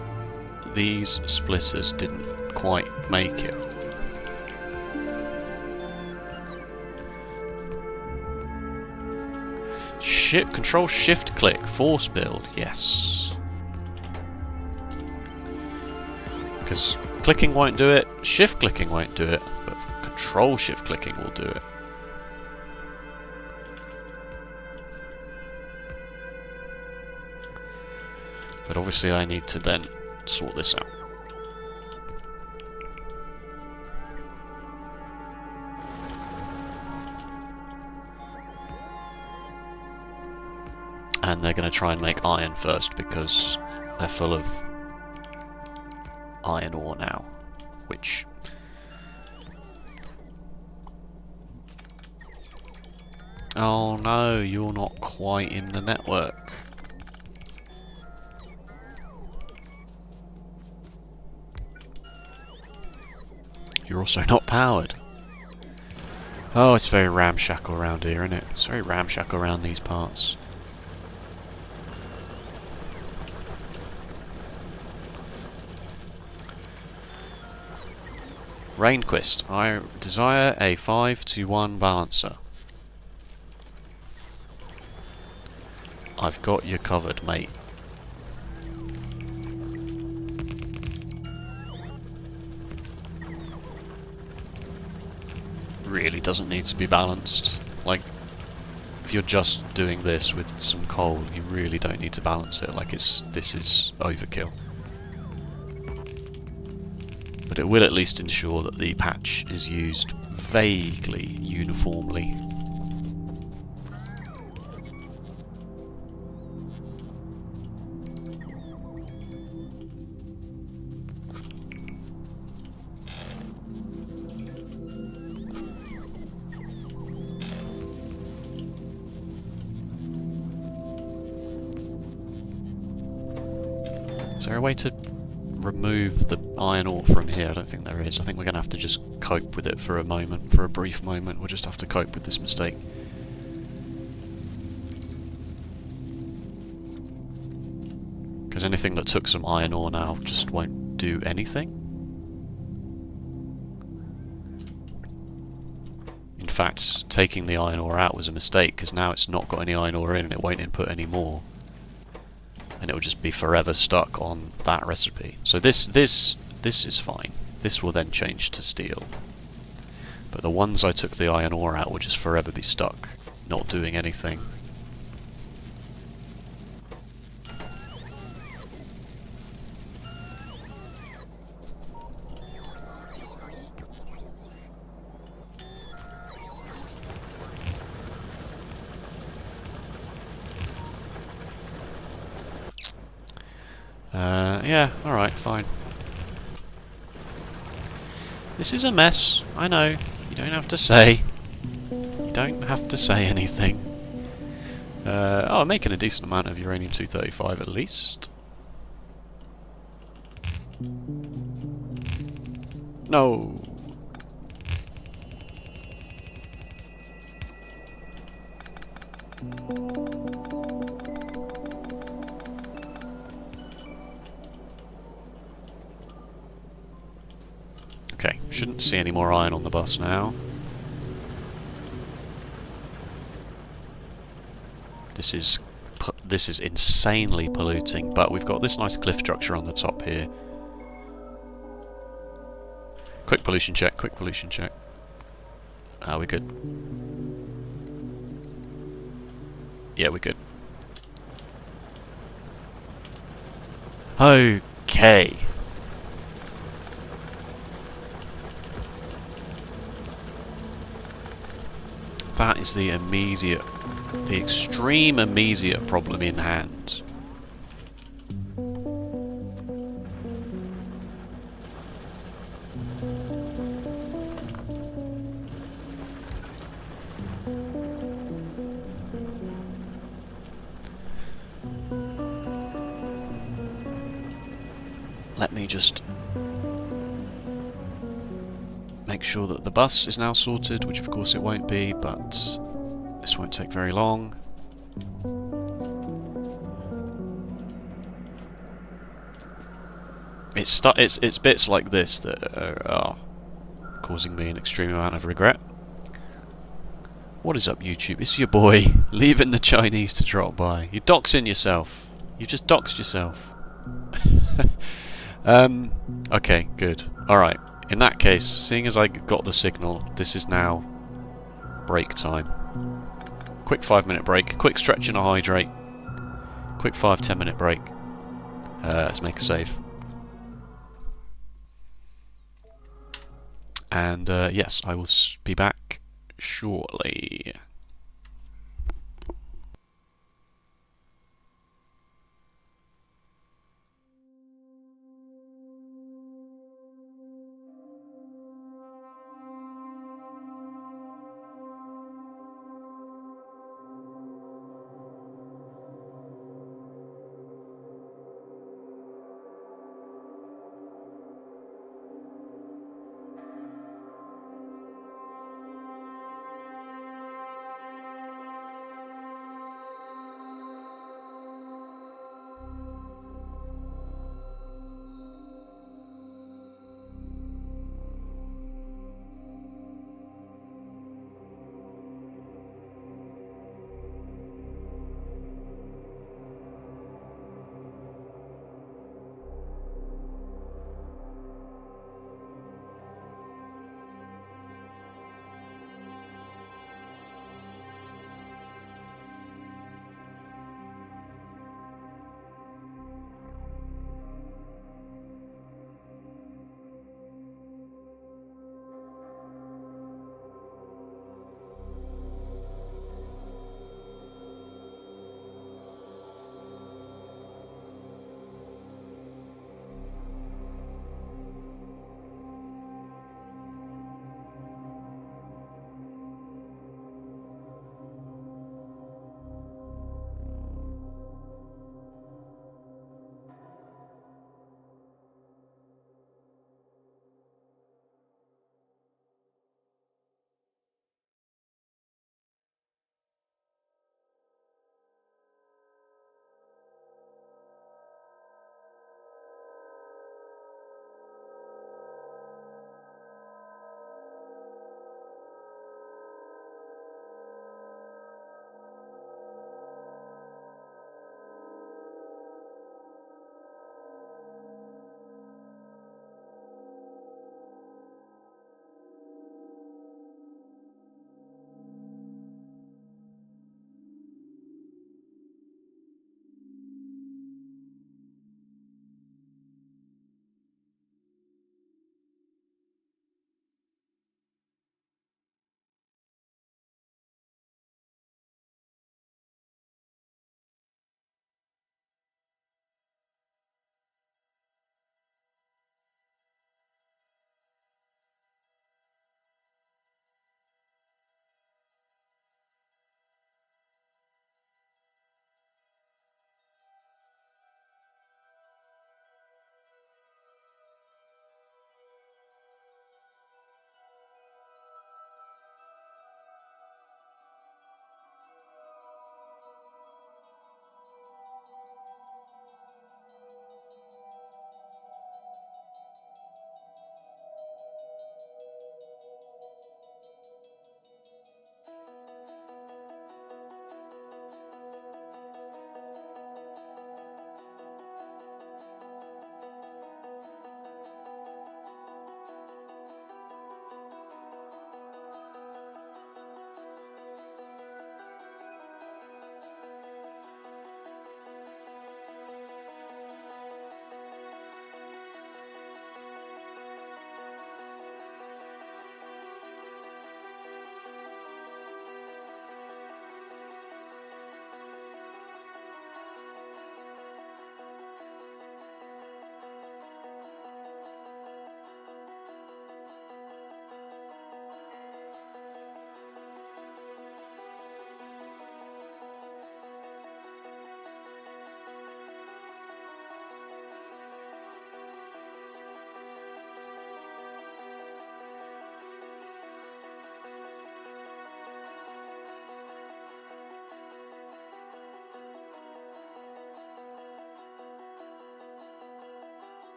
these splitters didn't quite make it. Control shift click, force build, yes. Because clicking won't do it, shift clicking won't do it, but control shift clicking will do it. But obviously I need to then sort this out. And they're going to try and make iron first because they're full of iron ore now, which oh no, you're not quite in the network. You're also not powered. Oh, it's very ramshackle around here, isn't it? It's very ramshackle around these parts. Rainquist, I desire a 5-to-1 balancer. I've got you covered, mate. really doesn't need to be balanced. Like, if you're just doing this with some coal, you really don't need to balance it. Like, this is overkill. But it will at least ensure that the patch is used vaguely uniformly. Is there a way to remove the iron ore from here? I don't think there is. I think we're going to have to just cope with it for a moment, for a brief moment. We'll just have to cope with this mistake. Because anything that took some iron ore now just won't do anything. In fact, taking the iron ore out was a mistake, because now it's not got any iron ore in and it won't input any more. And it will just be forever stuck on that recipe. So this is fine. This will then change to steel. But the ones I took the iron ore out will just forever be stuck, not doing anything. Yeah, alright, fine. This is a mess, I know. You don't have to say. You don't have to say anything. Oh, I'm making a decent amount of uranium-235 at least. No. Okay, shouldn't see any more iron on the bus now. This is insanely polluting, but we've got this nice cliff structure on the top here. Quick pollution check, quick pollution check. Are we good? Yeah, we're good. Okay. That is the extreme immediate problem in hand. Let me just make sure that the bus is now sorted, which of course it won't be, but this won't take very long. It's bits like this that are causing me an extreme amount of regret. What is up, YouTube? It's your boy, leaving the Chinese to drop by. You're doxing yourself. You just doxed yourself. Okay, good. Alright. In that case, seeing as I got the signal, this is now break time. Quick 5-minute break, quick stretch and a hydrate. Quick 5-10 minute break. Let's make a save. And yes, I will be back shortly.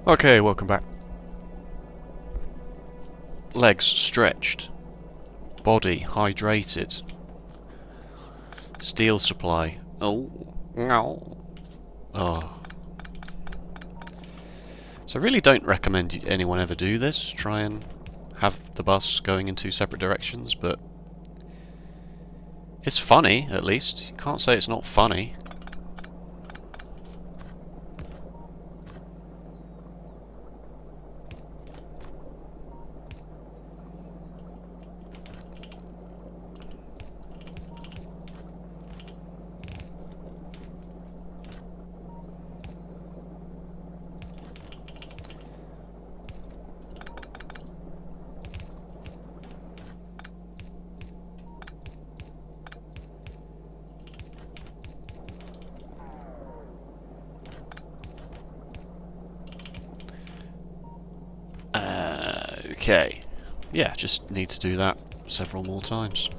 Okay, welcome back. Legs stretched. Body hydrated. Steel supply. Oh. No. Oh. So I really don't recommend anyone ever do this. Try and have the bus going in two separate directions, but it's funny, at least. You can't say it's not funny. Okay. Yeah, just need to do that several more times.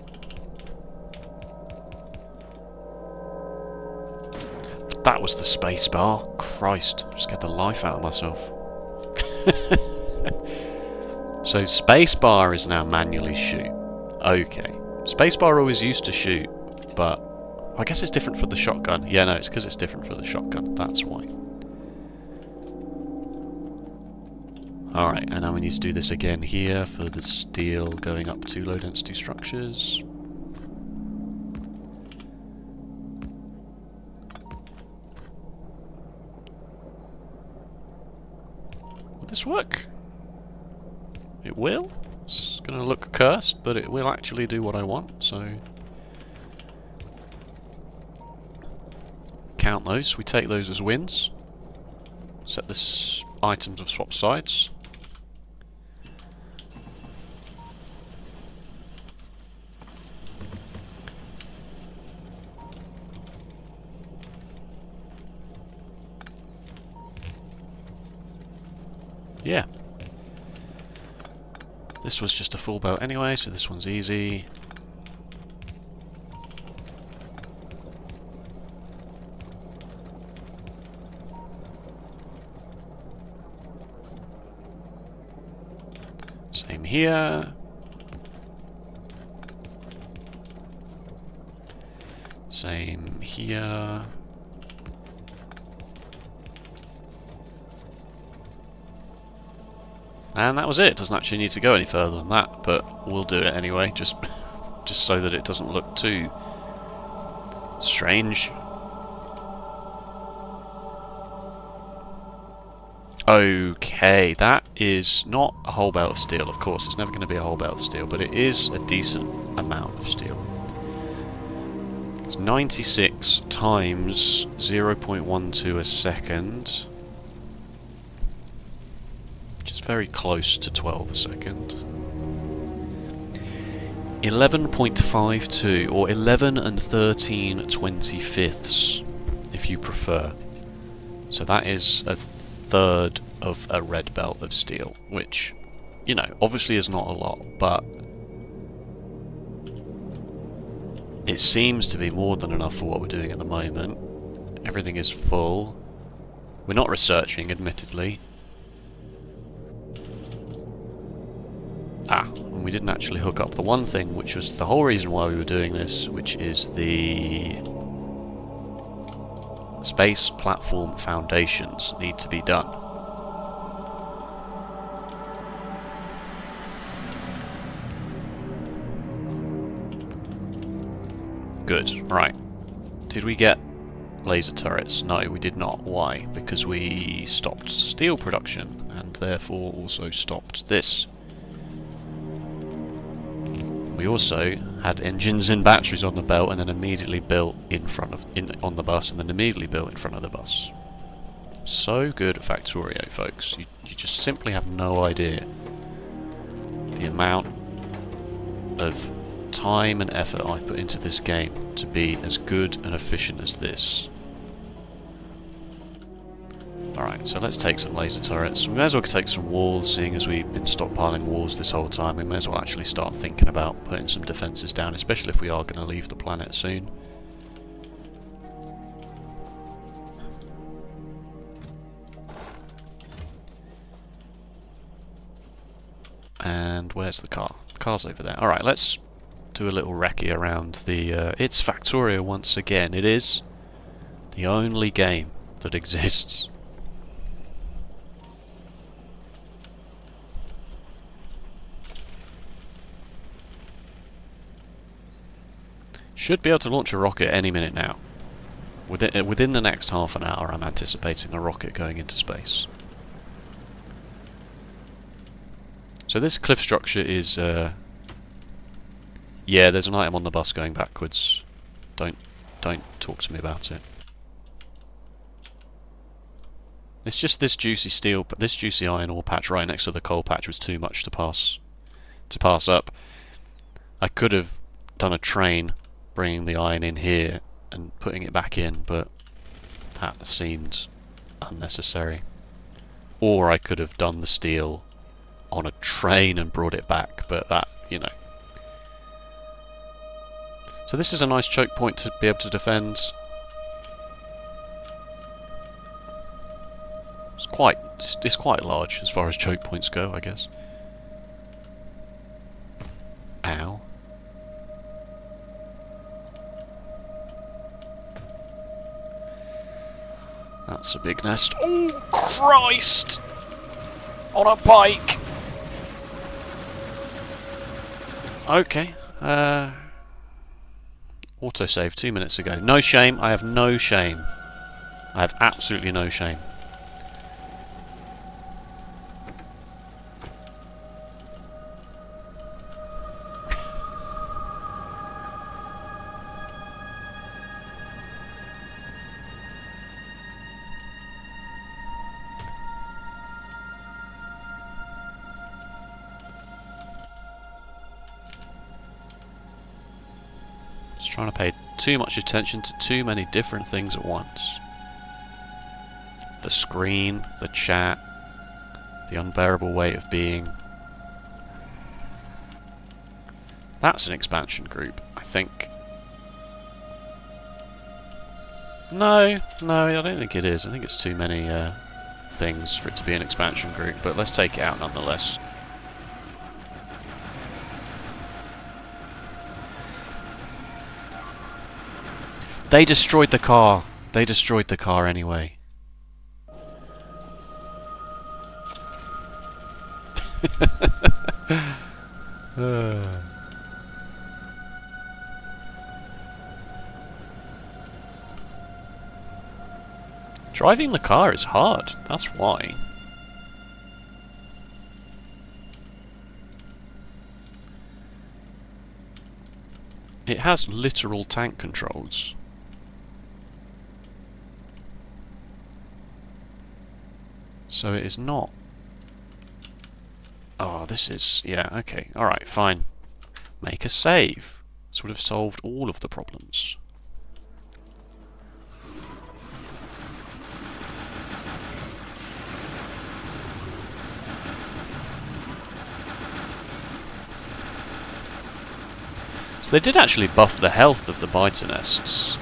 That was the space bar. Christ, scared the life out of myself. So spacebar is now manually shoot. Okay. Spacebar always used to shoot, but I guess it's different for the shotgun. Yeah, no, it's because it's different for the shotgun. That's why. Alright, and now we need to do this again here for the steel going up to low density structures. Will this work? It will. It's going to look cursed, but it will actually do what I want, so... Count those. We take those as wins. Set the items of swap sides. Yeah. This was just a full belt anyway, so this one's easy. Same here. Same here. And that was it. It doesn't actually need to go any further than that, but we'll do it anyway, just so that it doesn't look too strange. Okay, that is not a whole belt of steel, of course. It's never going to be a whole belt of steel, but it is a decent amount of steel. It's 96 times 0.12 a second. Which is very close to 12 a second. 11.52, or 11 and 13/25, if you prefer. So that is a third of a red belt of steel, which, you know, obviously is not a lot, but it seems to be more than enough for what we're doing at the moment. Everything is full. We're not researching, admittedly. And we didn't actually hook up the one thing, which was the whole reason why we were doing this, which is the space platform foundations need to be done. Good, right. Did we get laser turrets? No, we did not. Why? Because we stopped steel production, and therefore also stopped this. We also had engines and batteries on the belt, and then immediately built on the bus, and then immediately built in front of the bus. So good at Factorio, folks. You just simply have no idea the amount of time and effort I've put into this game to be as good and efficient as this. Alright, so let's take some laser turrets. We may as well take some walls, seeing as we've been stockpiling walls this whole time. We may as well actually start thinking about putting some defences down, especially if we are going to leave the planet soon. And where's the car? The car's over there. Alright, let's do a little recce around the... it's Factorio once again. It is the only game that exists. Should be able to launch a rocket any minute now. Within the next half an hour, I'm anticipating a rocket going into space. So this cliff structure is... yeah, there's an item on the bus going backwards. Don't talk to me about it. It's just this juicy steel, this juicy iron ore patch right next to the coal patch was too much to pass up. I could have done a train bringing the iron in here and putting it back in, but that seemed unnecessary. Or I could have done the steel on a train and brought it back, but that, you know. So this is a nice choke point to be able to defend. It's quite large as far as choke points go, I guess. Ow. That's a big nest. Oh, Christ! On a bike! Okay. Autosave 2 minutes ago. No shame. I have no shame. I have absolutely no shame. Just trying to pay too much attention to too many different things at once. The screen, the chat, the unbearable weight of being. That's an expansion group, I think. No, I don't think it is. I think it's too many things for it to be an expansion group, but let's take it out nonetheless. They destroyed the car. They destroyed the car anyway. Driving the car is hard. That's why. It has literal tank controls. So it is not... Oh, this is... Yeah, okay. Alright, fine. Make a save. This would have solved all of the problems. So they did actually buff the health of the biter nests.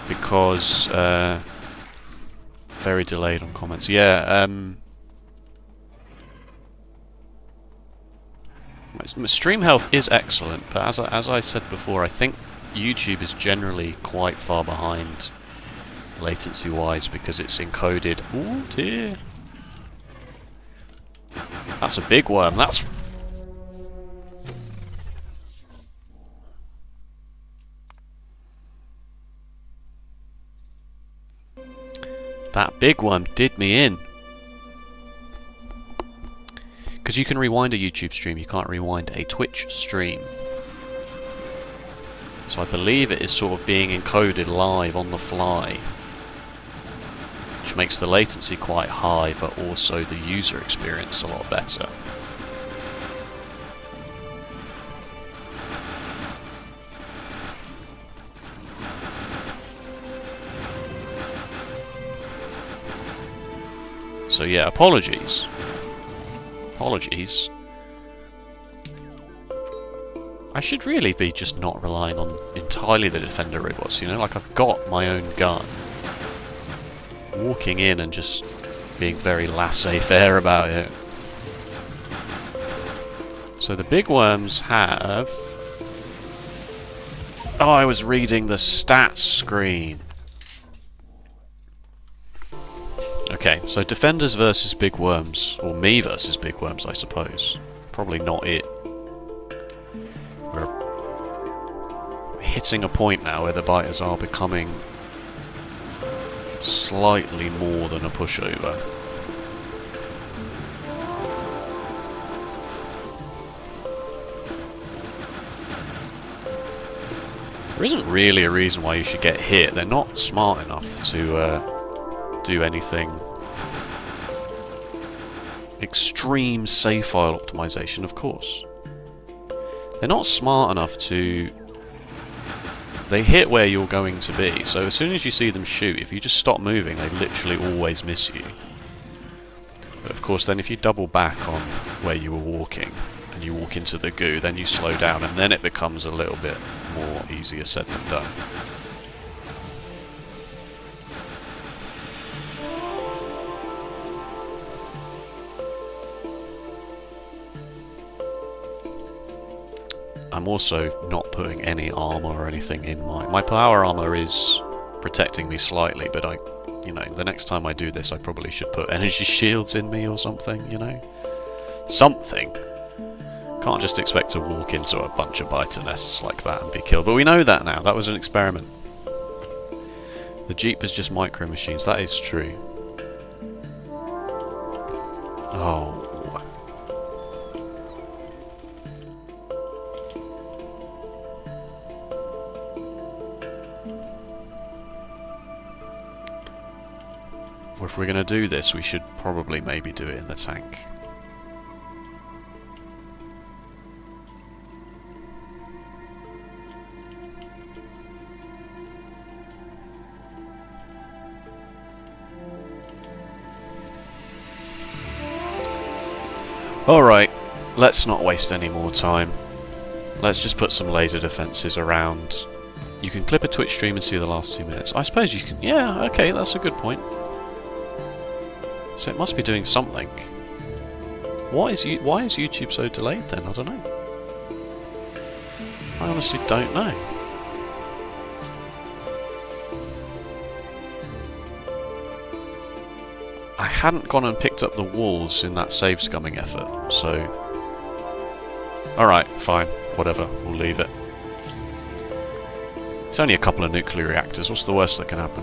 Because... very delayed on comments. Yeah, my stream health is excellent, but as I said before, I think YouTube is generally quite far behind latency-wise because it's encoded. Ooh, dear. That's a big worm. That's... That big one did me in. Because you can rewind a YouTube stream, you can't rewind a Twitch stream. So I believe it is sort of being encoded live on the fly. Which makes the latency quite high, but also the user experience a lot better. So yeah, apologies. Apologies. I should really be just not relying on entirely the defender robots, you know? Like, I've got my own gun. Walking in and just being very laissez-faire about it. So the big worms have... Oh, I was reading the stats screen. Okay, so defenders versus big worms. Or me versus big worms, I suppose. Probably not it. We're hitting a point now where the biters are becoming slightly more than a pushover. There isn't really a reason why you should get hit. They're not smart enough to do anything. Extreme save file optimization, of course. They're not smart enough to... They hit where you're going to be, so as soon as you see them shoot, if you just stop moving, they literally always miss you. But of course, then if you double back on where you were walking, and you walk into the goo, then you slow down, and then it becomes a little bit more easier said than done. I'm also not putting any armor or anything in my power armor is protecting me slightly, but you know, the next time I do this, I probably should put energy shields in me or something, you know? Something. Can't just expect to walk into a bunch of biter nests like that and be killed. But we know that now. That was an experiment. The Jeep is just micro machines. That is true. Oh. Well, if we're going to do this, we should probably maybe do it in the tank. Alright, let's not waste any more time. Let's just put some laser defences around. You can clip a Twitch stream and see the last 2 minutes. I suppose you can... Yeah, okay, that's a good point. So it must be doing something. Why is YouTube so delayed then? I don't know. I honestly don't know. I hadn't gone and picked up the walls in that save scumming effort, so... Alright, fine, whatever, we'll leave it. It's only a couple of nuclear reactors, what's the worst that can happen?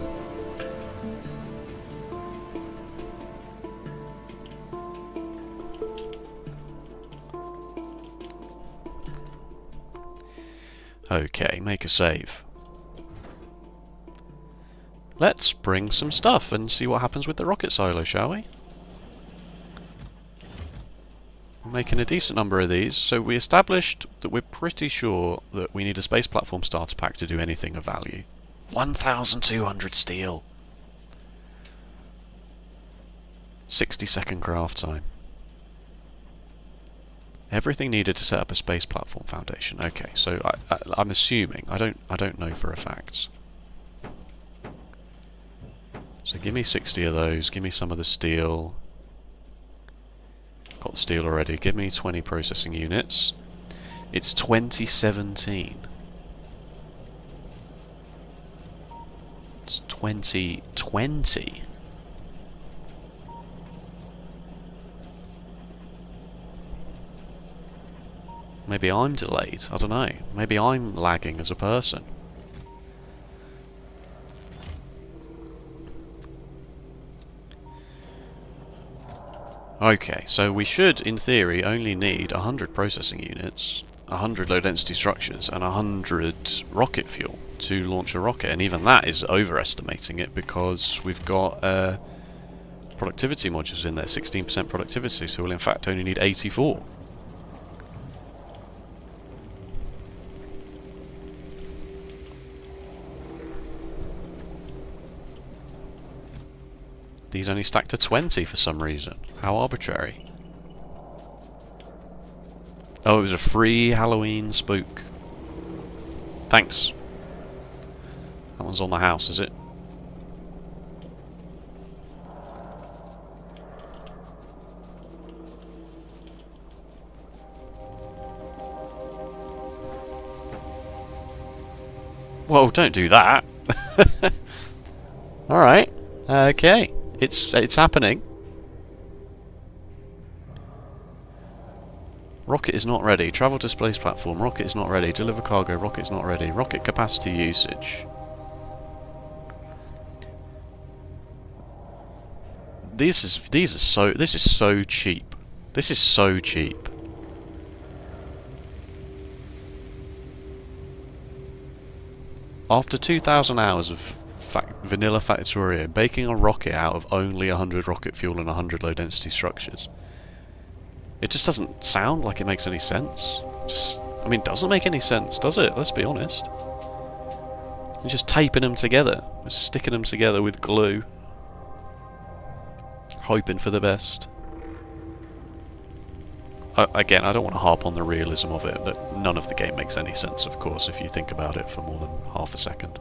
Okay, make a save. Let's bring some stuff and see what happens with the rocket silo, shall we? We're making a decent number of these, so we established that we're pretty sure that we need a space platform starter pack to do anything of value. 1,200 steel! 60-second craft time. Everything needed to set up a space platform foundation. Okay, so I'm assuming. I don't know for a fact. So give me 60 of those, give me some of the steel. Got the steel already, give me 20 processing units. It's 2017. It's 2020. Maybe I'm delayed, I don't know. Maybe I'm lagging as a person. Okay, so we should, in theory, only need 100 processing units, 100 low-density structures, and 100 rocket fuel to launch a rocket, and even that is overestimating it because we've got productivity modules in there, 16% productivity, so we'll in fact only need 84. These only stack to 20 for some reason. How arbitrary. Oh, it was a free Halloween spook. Thanks. That one's on the house, is it? Whoa, don't do that. Alright. Okay. It's happening. Rocket is not ready. Travel to space platform. Rocket is not ready. Deliver cargo. Rocket is not ready. Rocket capacity usage. This is so cheap. This is so cheap. After 2,000 hours of vanilla Factorio, baking a rocket out of only 100 rocket fuel and 100 low density structures. It just doesn't sound like it makes any sense. I mean, it doesn't make any sense, does it? Let's be honest. You're just taping them together. Just sticking them together with glue. Hoping for the best. Again, I don't want to harp on the realism of it, but none of the game makes any sense, of course, if you think about it for more than half a second.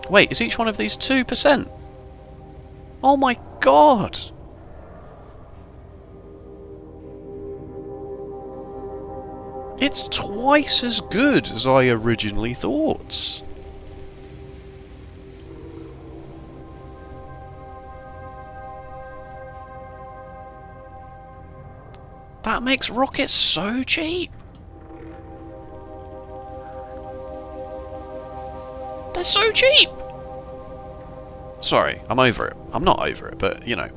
Wait, is each one of these 2%? Oh my god! It's twice as good as I originally thought. That makes rockets so cheap. They're so cheap! Sorry, I'm over it. I'm not over it, but, you know.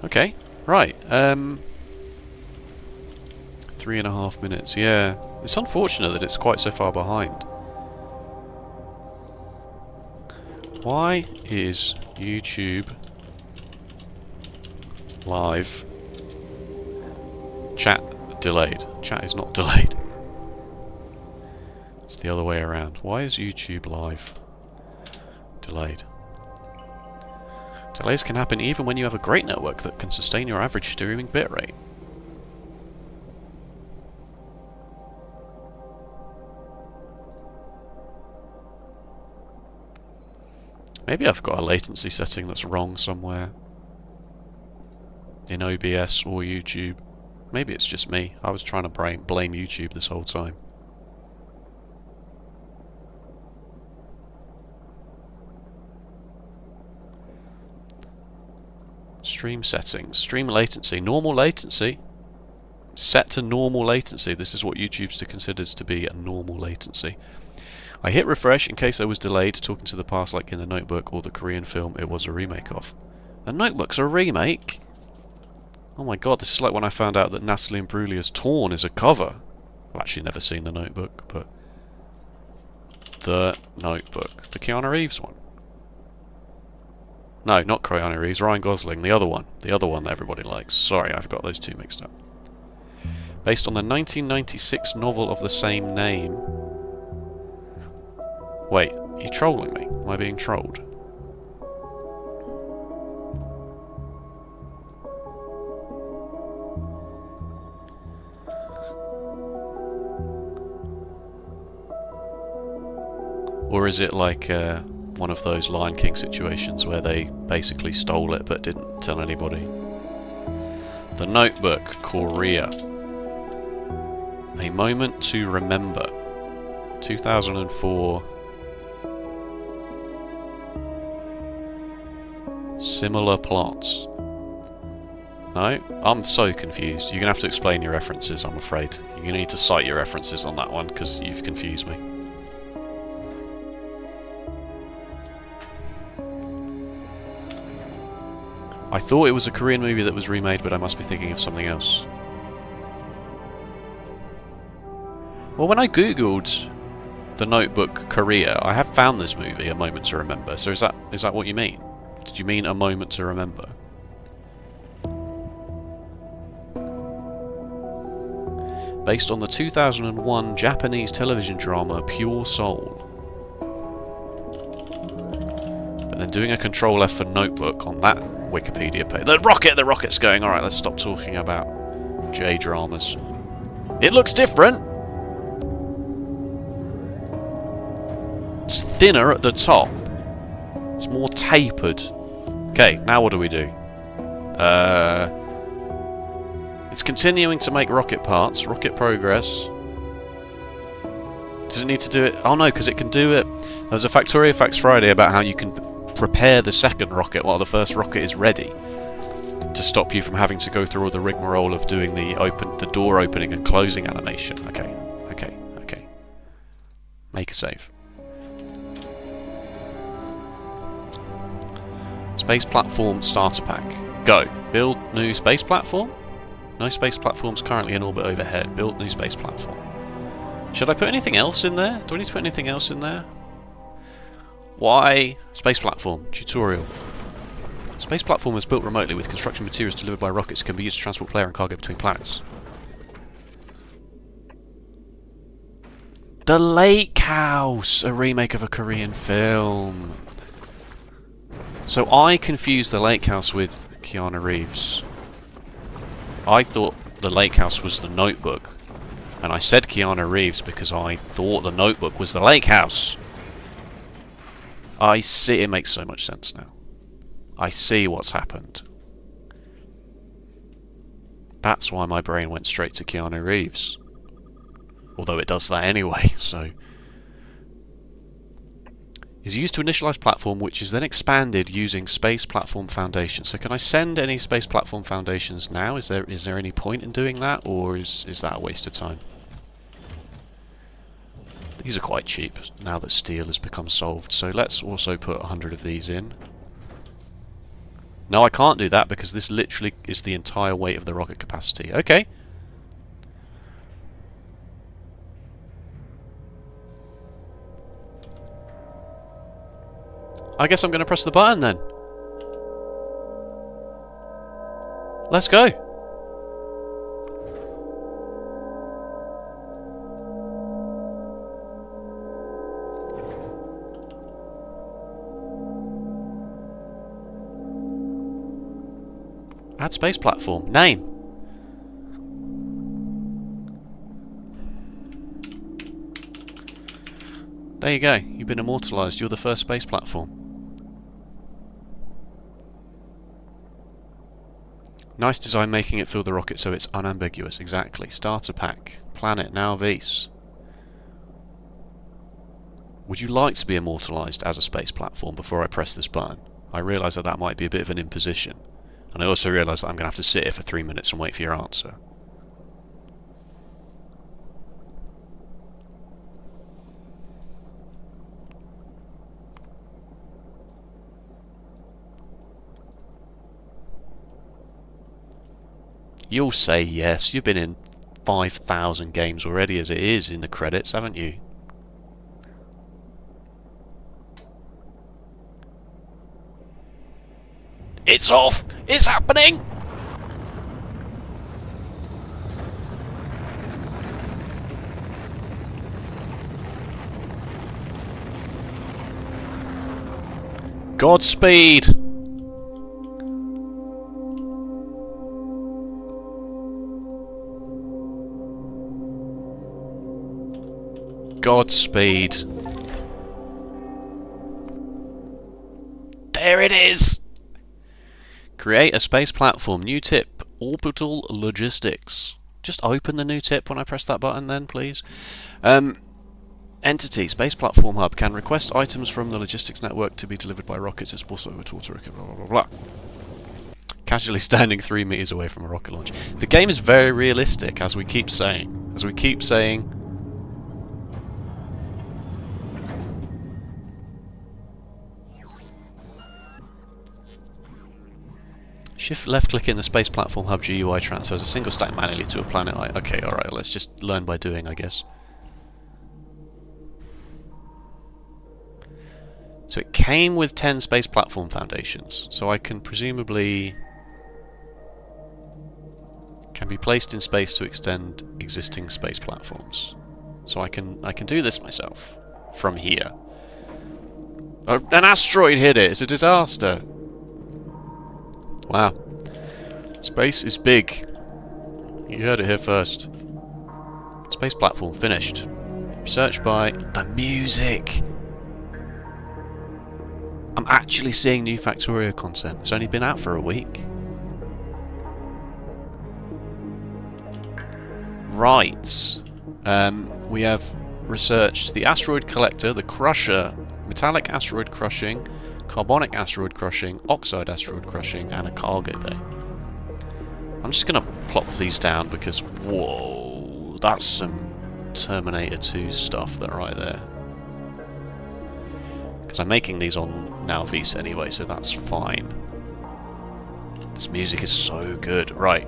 Okay, right. 3.5 minutes, yeah. It's unfortunate that it's quite so far behind. Why is YouTube live chat delayed? Chat is not delayed. It's the other way around. Why is YouTube live delayed? Delays can happen even when you have a great network that can sustain your average streaming bitrate. Maybe I've got a latency setting that's wrong somewhere. In OBS or YouTube. Maybe it's just me. I was trying to blame YouTube this whole time. Stream settings. Stream latency. Normal latency. Set to normal latency. This is what YouTube's considers to be a normal latency. I hit refresh in case I was delayed talking to the past like in The Notebook or the Korean film it was a remake of. The Notebook's a remake? Oh my god, this is like when I found out that Natalie Imbruglia's Torn is a cover. I've actually never seen The Notebook, but... The Notebook. The Keanu Reeves one. No, not Keanu Reeves, Ryan Gosling, the other one. The other one that everybody likes. Sorry, I've got those two mixed up. Based on the 1996 novel of the same name... Wait, are you trolling me? Am I being trolled? Or is it like one of those Lion King situations where they basically stole it but didn't tell anybody? The Notebook, Korea. A Moment to Remember. 2004. Similar plots. No? I'm so confused. You're going to have to explain your references, I'm afraid. You're going to need to cite your references on that one, because you've confused me. I thought it was a Korean movie that was remade, but I must be thinking of something else. Well, when I googled The Notebook Korea, I have found this movie, A Moment to Remember, so is that what you mean? Did you mean a moment to remember? Based on the 2001 Japanese television drama Pure Soul. But then doing a Control F for Notebook on that Wikipedia page. The rocket's going. Alright, let's stop talking about J-dramas. It looks different! It's thinner at the top. It's more tapered. Okay, now what do we do? It's continuing to make rocket parts, rocket progress. Does it need to do it? Oh no, because it can do it. There's a Factorio Facts Friday about how you can prepare the second rocket while the first rocket is ready, to stop you from having to go through all the rigmarole of doing the door opening and closing animation. Okay. Make a save. Space platform starter pack. Go. Build new space platform. No space platforms currently in orbit overhead. Build new space platform. Should I put anything else in there? Do I need to put anything else in there? Why? Space platform. Tutorial. Space platform is built remotely with construction materials delivered by rockets that can be used to transport player and cargo between planets. The Lake House! A remake of a Korean film. So I confused the Lake House with Keanu Reeves. I thought the Lake House was the Notebook. And I said Keanu Reeves because I thought the Notebook was the Lake House. I see, it makes so much sense now. I see what's happened. That's why my brain went straight to Keanu Reeves. Although it does that anyway, so... Is used to initialize platform, which is then expanded using space platform foundations. So can I send any space platform foundations now? Is there any point in doing that, or is that a waste of time? These are quite cheap now that steel has become solved. So let's also put 100 of these in. No, I can't do that because this literally is the entire weight of the rocket capacity. Okay. I guess I'm going to press the button then. Let's go. Add space platform. Name. There you go. You've been immortalised. You're the first space platform. Nice design, making it fill the rocket so it's unambiguous. Exactly. Starter pack. Planet. Now Vs. Would you like to be immortalised as a space platform before I press this button? I realise that might be a bit of an imposition. And I also realise that I'm going to have to sit here for 3 minutes and wait for your answer. You'll say yes. You've been in 5,000 games already as it is in the credits, haven't you? It's off! It's happening! Godspeed! Godspeed. There it is! Create a space platform. New tip. Orbital logistics. Just open the new tip when I press that button then, please. Entity. Space platform hub. Can request items from the logistics network to be delivered by rockets. It's also over to auto rocket, blah blah blah blah. Casually standing 3 meters away from a rocket launch. The game is very realistic, as we keep saying. As we keep saying. Shift left click in the space platform hub GUI transfers a single stack manually to a planet. Okay, alright, let's just learn by doing, I guess. So it came with 10 space platform foundations, so I can presumably... can be placed in space to extend existing space platforms. So I can do this myself from here. Oh, an asteroid hit it! It's a disaster! Wow. Space is big. You heard it here first. Space platform finished. Researched by... the music! I'm actually seeing new Factorio content. It's only been out for a week. Right. We have researched the asteroid collector, the crusher, metallic asteroid crushing, carbonic asteroid crushing, oxide asteroid crushing, and a cargo bay. I'm just going to plop these down because, whoa, that's some Terminator 2 stuff there right there. Because I'm making these on Now Visa anyway, so that's fine. This music is so good. Right.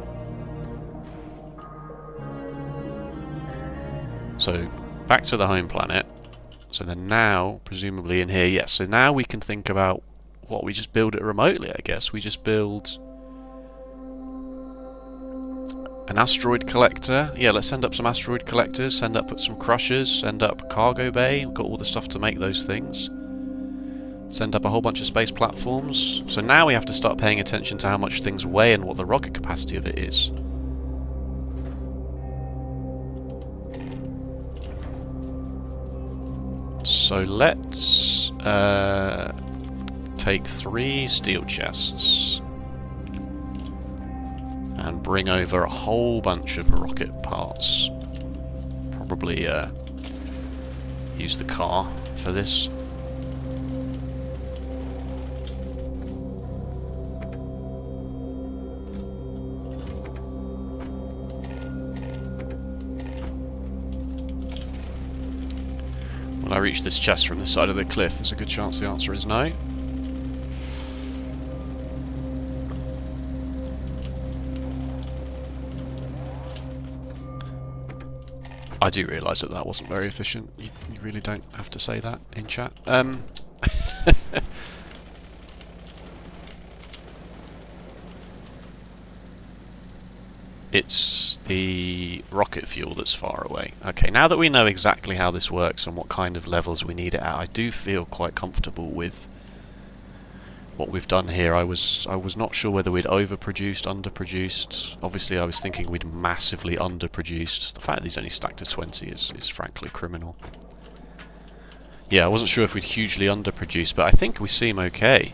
So, back to the home planet. So then now, presumably in here, yes. So now we can think about what we just build it remotely, I guess. We just build an asteroid collector. Yeah, let's send up some asteroid collectors, send up some crushers, send up a cargo bay. We've got all the stuff to make those things. Send up a whole bunch of space platforms. So now we have to start paying attention to how much things weigh and what the rocket capacity of it is. So let's take 3 steel chests and bring over a whole bunch of rocket parts. Probably use the car for this. Will I reach this chest from this side of the cliff? There's a good chance the answer is no. I do realise that that wasn't very efficient. You really don't have to say that in chat. It's the rocket fuel that's far away. Okay, now that we know exactly how this works and what kind of levels we need it at, I do feel quite comfortable with what we've done here. I was not sure whether we'd overproduced, underproduced. Obviously I was thinking we'd massively underproduced. The fact that these only stacked to 20 is frankly criminal. Yeah, I wasn't sure if we'd hugely underproduced, but I think we seem okay.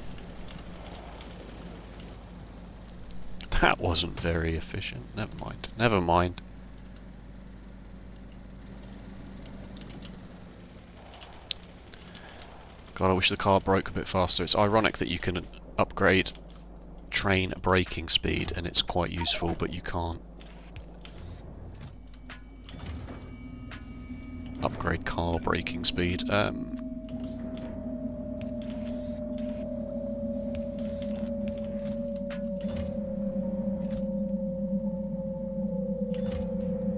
That wasn't very efficient. Never mind. Never mind. God, I wish the car broke a bit faster. It's ironic that you can upgrade train braking speed, and it's quite useful, but you can't upgrade car braking speed.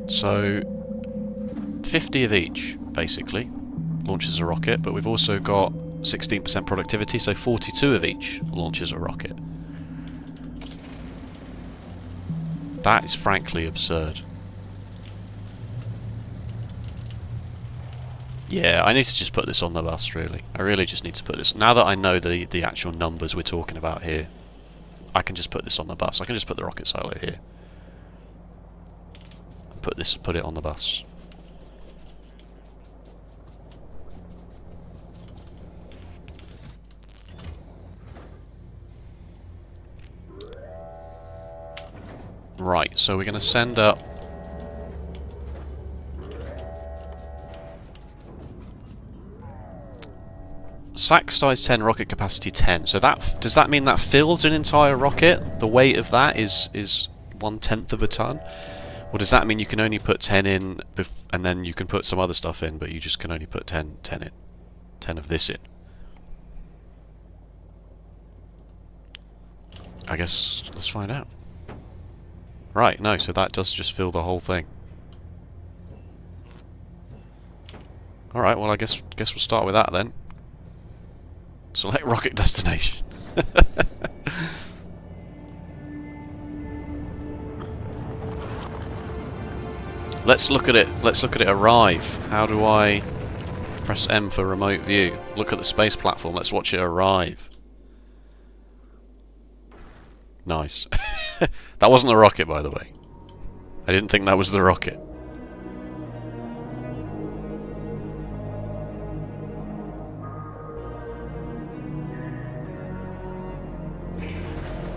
So 50 of each, basically, launches a rocket, but we've also got 16% productivity, so 42 of each launches a rocket. That is frankly absurd. Yeah, I need to just put this on the bus, really. I really just need to put this... Now that I know the actual numbers we're talking about here, I can just put this on the bus. I can just put the rocket silo here. Put it on the bus. Right, so we're going to send up sack size 10, rocket capacity 10. So that does that mean that fills an entire rocket? The weight of that is 1/10 of a ton? Or does that mean you can only put 10 in, and then you can put some other stuff in, but you just can only put 10 in? 10 of this in? I guess let's find out. Right, no, so that does just fill the whole thing. Alright, well I guess we'll start with that then. Select rocket destination. Let's look at it. Let's look at it arrive. How do I press M for remote view? Look at the space platform. Let's watch it arrive. Nice. That wasn't the rocket, by the way. I didn't think that was the rocket.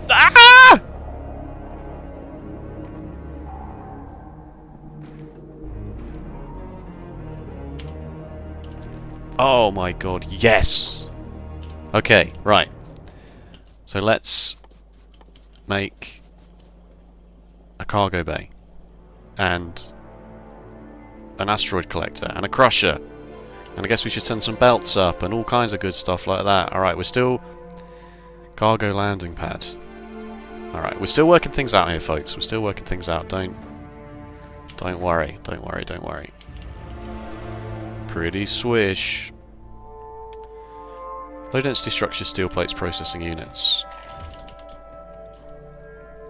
Ah! Oh my god, yes! Okay, right. So let's make a cargo bay and an asteroid collector and a crusher. And I guess we should send some belts up and all kinds of good stuff like that. Alright, we're still... Cargo landing pad. Alright, we're still working things out here, folks. We're still working things out. Don't worry. Don't worry, don't worry. Pretty swish. Low density structure, steel plates, processing units.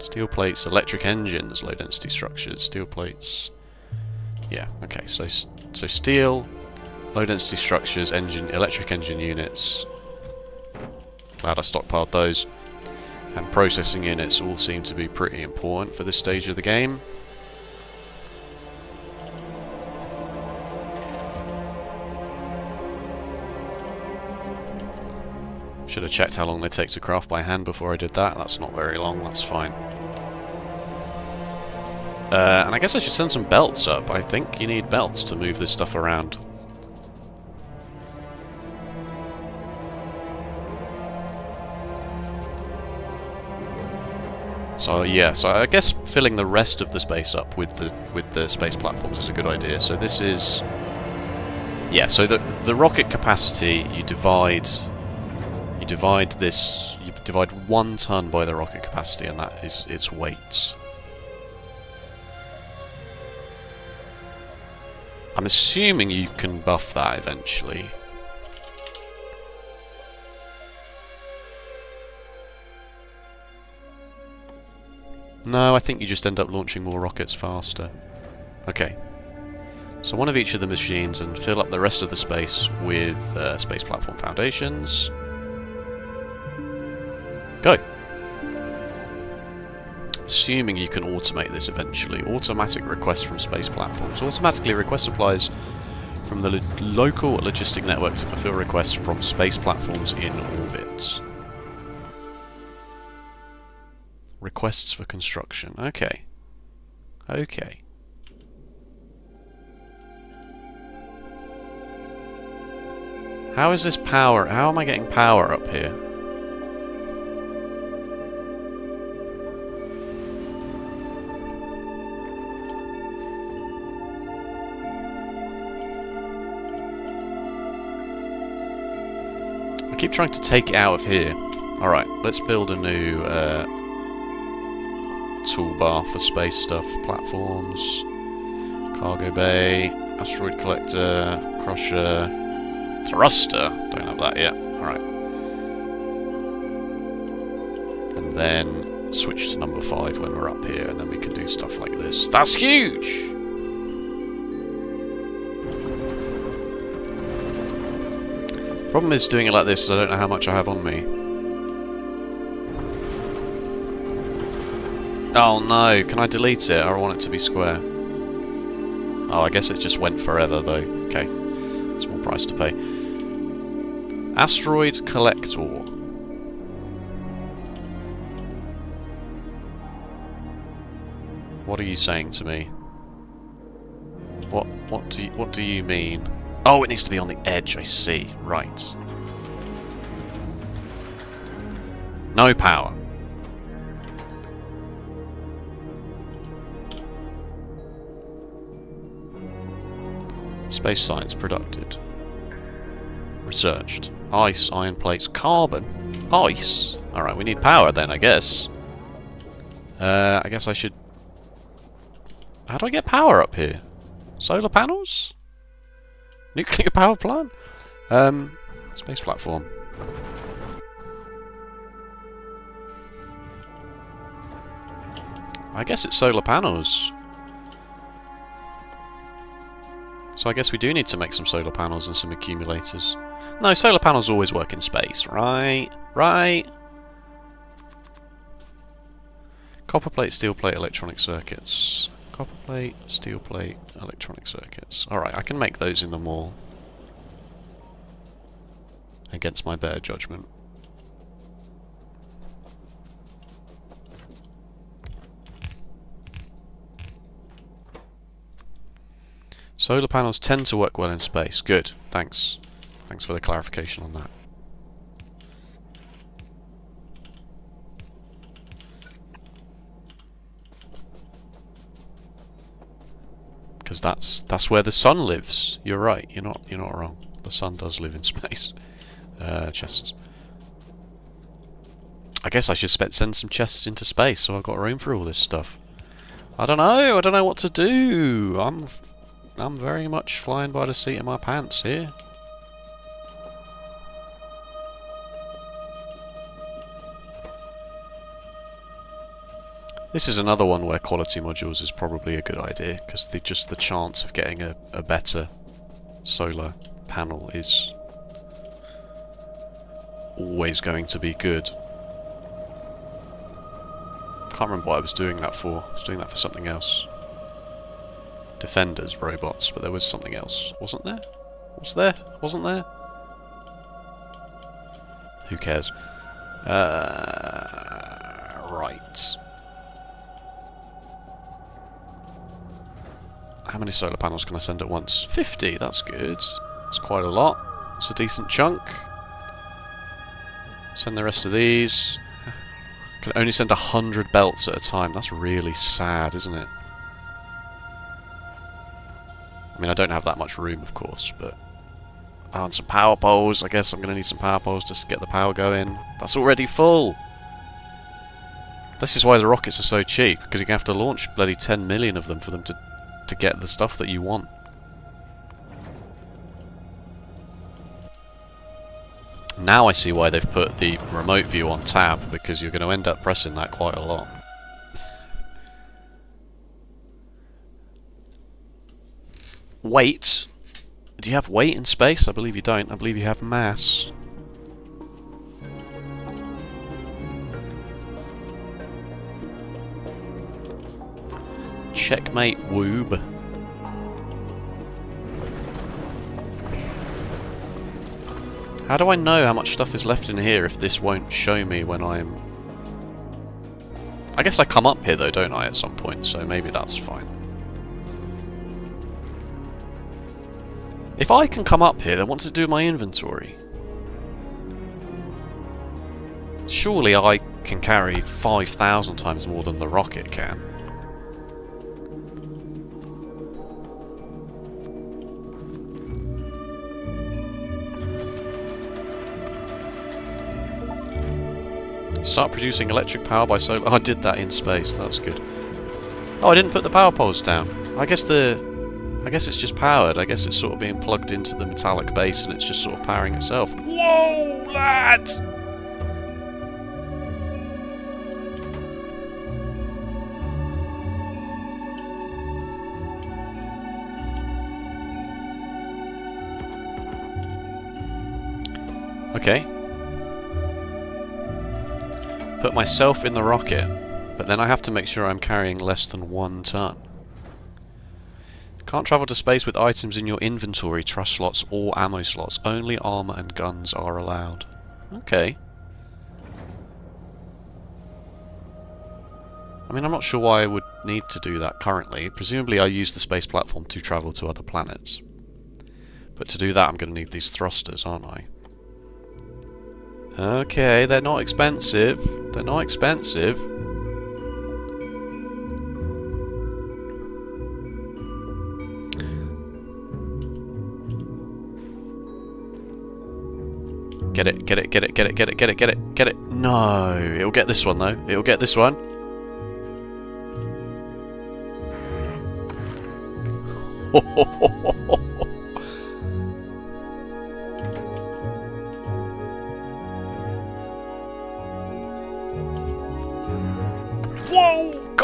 Steel plates, electric engines, low density structures, steel plates. Yeah, okay, so steel, low density structures, electric engine units. Glad I stockpiled those. And processing units all seem to be pretty important for this stage of the game. Should have checked how long they take to craft by hand before I did that. That's not very long, that's fine. And I guess I should send some belts up. I think you need belts to move this stuff around. So yeah, so I guess filling the rest of the space up with the space platforms is a good idea. So this is... Yeah, so the rocket capacity, you divide 1 ton by the rocket capacity, and that is its weight. I'm assuming you can buff that eventually. No, I think you just end up launching more rockets faster. Okay. So one of each of the machines, and fill up the rest of the space with space platform foundations. Go! Assuming you can automate this eventually. Automatic requests from space platforms. Automatically request supplies from the local logistic network to fulfill requests from space platforms in orbit. Requests for construction. Okay. Okay. How is this power? How am I getting power up here? I keep trying to take it out of here. Alright, let's build a new toolbar for space stuff. Platforms, cargo bay, asteroid collector, crusher, thruster. Don't have that yet. Alright. And then switch to number 5 when we're up here, and then we can do stuff like this. That's huge! Problem is doing it like this is I don't know how much I have on me. Oh no, can I delete it? I want it to be square. Oh, I guess it just went forever though. Okay, small price to pay. Asteroid collector. What are you saying to me? What do you mean? Oh, it needs to be on the edge, I see. Right. No power. Space science produced. Researched. Ice, iron plates, carbon. Ice. Alright, we need power then, I guess. I guess I should... How do I get power up here? Solar panels? Nuclear power plant? Space platform. I guess it's solar panels. So I guess we do need to make some solar panels and some accumulators. No, solar panels always work in space, right? Right? Copper plate, steel plate, electronic circuits. Copper plate, steel plate, electronic circuits. Alright, I can make those in the mall. Against my better judgment. Solar panels tend to work well in space. Good. Thanks. Thanks for the clarification on that. Because that's where the sun lives. You're right. You're not wrong. The sun does live in space. Chests. I guess I should send some chests into space so I've got room for all this stuff. I don't know. I don't know what to do. I'm very much flying by the seat of my pants here. This is another one where quality modules is probably a good idea, because just the chance of getting a better solar panel is always going to be good. Can't remember what I was doing that for. I was doing that for something else. Defenders, robots, but there was something else. Wasn't there? Was there? Wasn't there? Who cares? Right. How many solar panels can I send at once? 50, that's good. That's quite a lot. It's a decent chunk. Send the rest of these. Can only send 100 belts at a time. That's really sad, isn't it? I mean, I don't have that much room, of course, but... I want some power poles. I guess I'm going to need some power poles just to get the power going. That's already full! This is why the rockets are so cheap, because you're going to have to launch bloody 10 million of them for them to get the stuff that you want. Now I see why they've put the remote view on tab, because you're going to end up pressing that quite a lot. Weight. Do you have weight in space? I believe you don't. I believe you have mass. Checkmate, Wube. How do I know how much stuff is left in here if this won't show me when I'm... I guess I come up here though, don't I, at some point, so maybe that's fine. If I can come up here, then what's it do with my inventory? Surely I can carry 5,000 times more than the rocket can. Start producing electric power by solar... Oh, I did that in space. That's good. Oh, I didn't put the power poles down. I guess it's just powered. I guess it's sort of being plugged into the metallic base and it's just sort of powering itself. Whoa, lads! Okay. Put myself in the rocket, but then I have to make sure I'm carrying less than 1 ton. Can't travel to space with items in your inventory, trust slots or ammo slots. Only armor and guns are allowed. Okay. I mean, I'm not sure why I would need to do that currently. Presumably I use the space platform to travel to other planets. But to do that I'm going to need these thrusters, aren't I? Okay, they're not expensive. They're not expensive. Get it, get it, get it, get it, get it, get it, get it, get it. No, it'll get this one though. It'll get this one.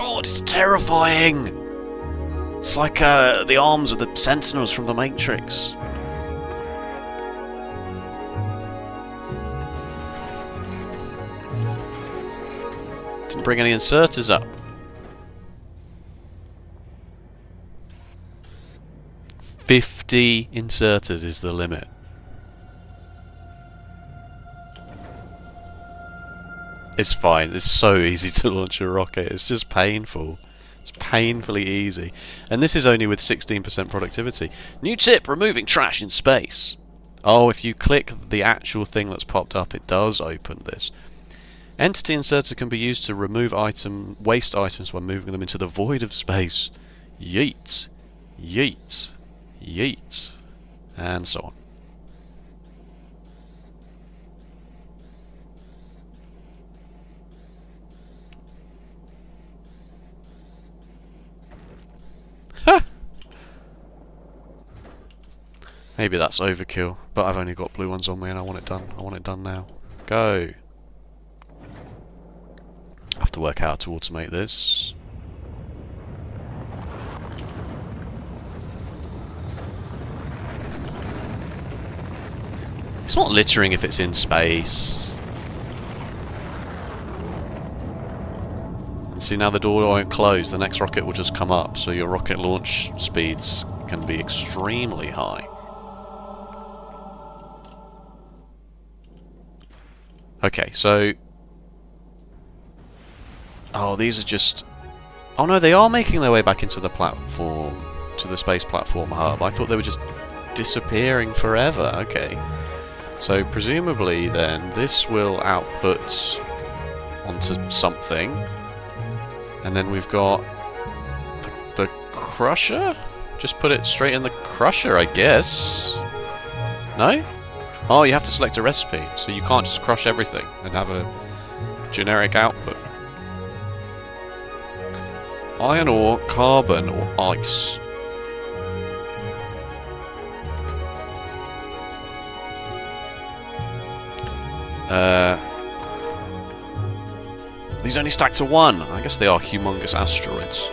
god, it's terrifying! It's like the arms of the Sentinels from the Matrix. Didn't bring any inserters up. 50 inserters is the limit. It's fine, it's so easy to launch a rocket, it's just painful. It's painfully easy. And this is only with 16% productivity. New tip, removing trash in space. Oh, if you click the actual thing that's popped up, it does open this. Entity inserter can be used to remove waste items when moving them into the void of space. Yeet. Yeet. Yeet. And so on. Maybe that's overkill, but I've only got blue ones on me and I want it done. I want it done now. Go! I have to work out how to automate this. It's not littering if it's in space. And see, now the door won't close, the next rocket will just come up, so your rocket launch speeds can be extremely high. Okay, so... Oh, these are just... Oh no, they are making their way back into the platform, to the space platform hub. I thought they were just disappearing forever. Okay. So presumably then, this will output onto something. And then we've got the crusher? Just put it straight in the crusher, I guess. No? Oh, you have to select a recipe, so you can't just crush everything and have a generic output. Iron ore, carbon, or ice. These only stack to 1. I guess they are humongous asteroids.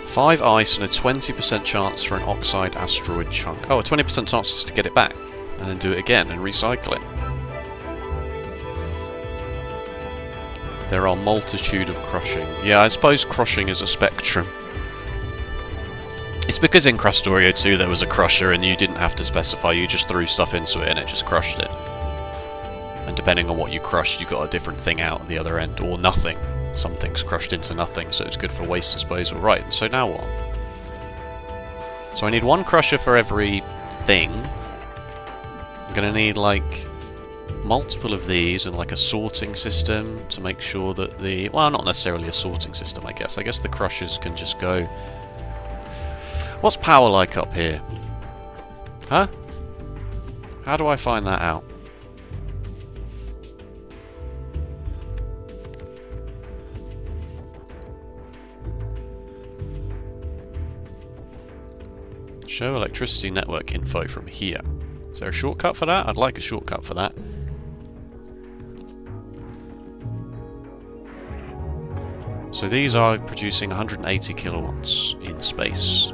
Five ice and a 20% chance for an oxide asteroid chunk. Oh, a 20% chance just to get it back, and then do it again and recycle it. There are multitude of crushing. Yeah, I suppose crushing is a spectrum. It's because in Factorio 2 there was a crusher and you didn't have to specify, you just threw stuff into it and it just crushed it. And depending on what you crushed, you got a different thing out at the other end, or nothing. Some things crushed into nothing, so it's good for waste disposal. Right, so now what? So I need one crusher for every thing. I'm gonna need, like, multiple of these and, like, a sorting system to make sure that the... Well, not necessarily a sorting system, I guess. I guess the crushers can just go... What's power like up here? Huh? How do I find that out? Show electricity network info from here. Is there a shortcut for that? I'd like a shortcut for that. So these are producing 180 kilowatts in space.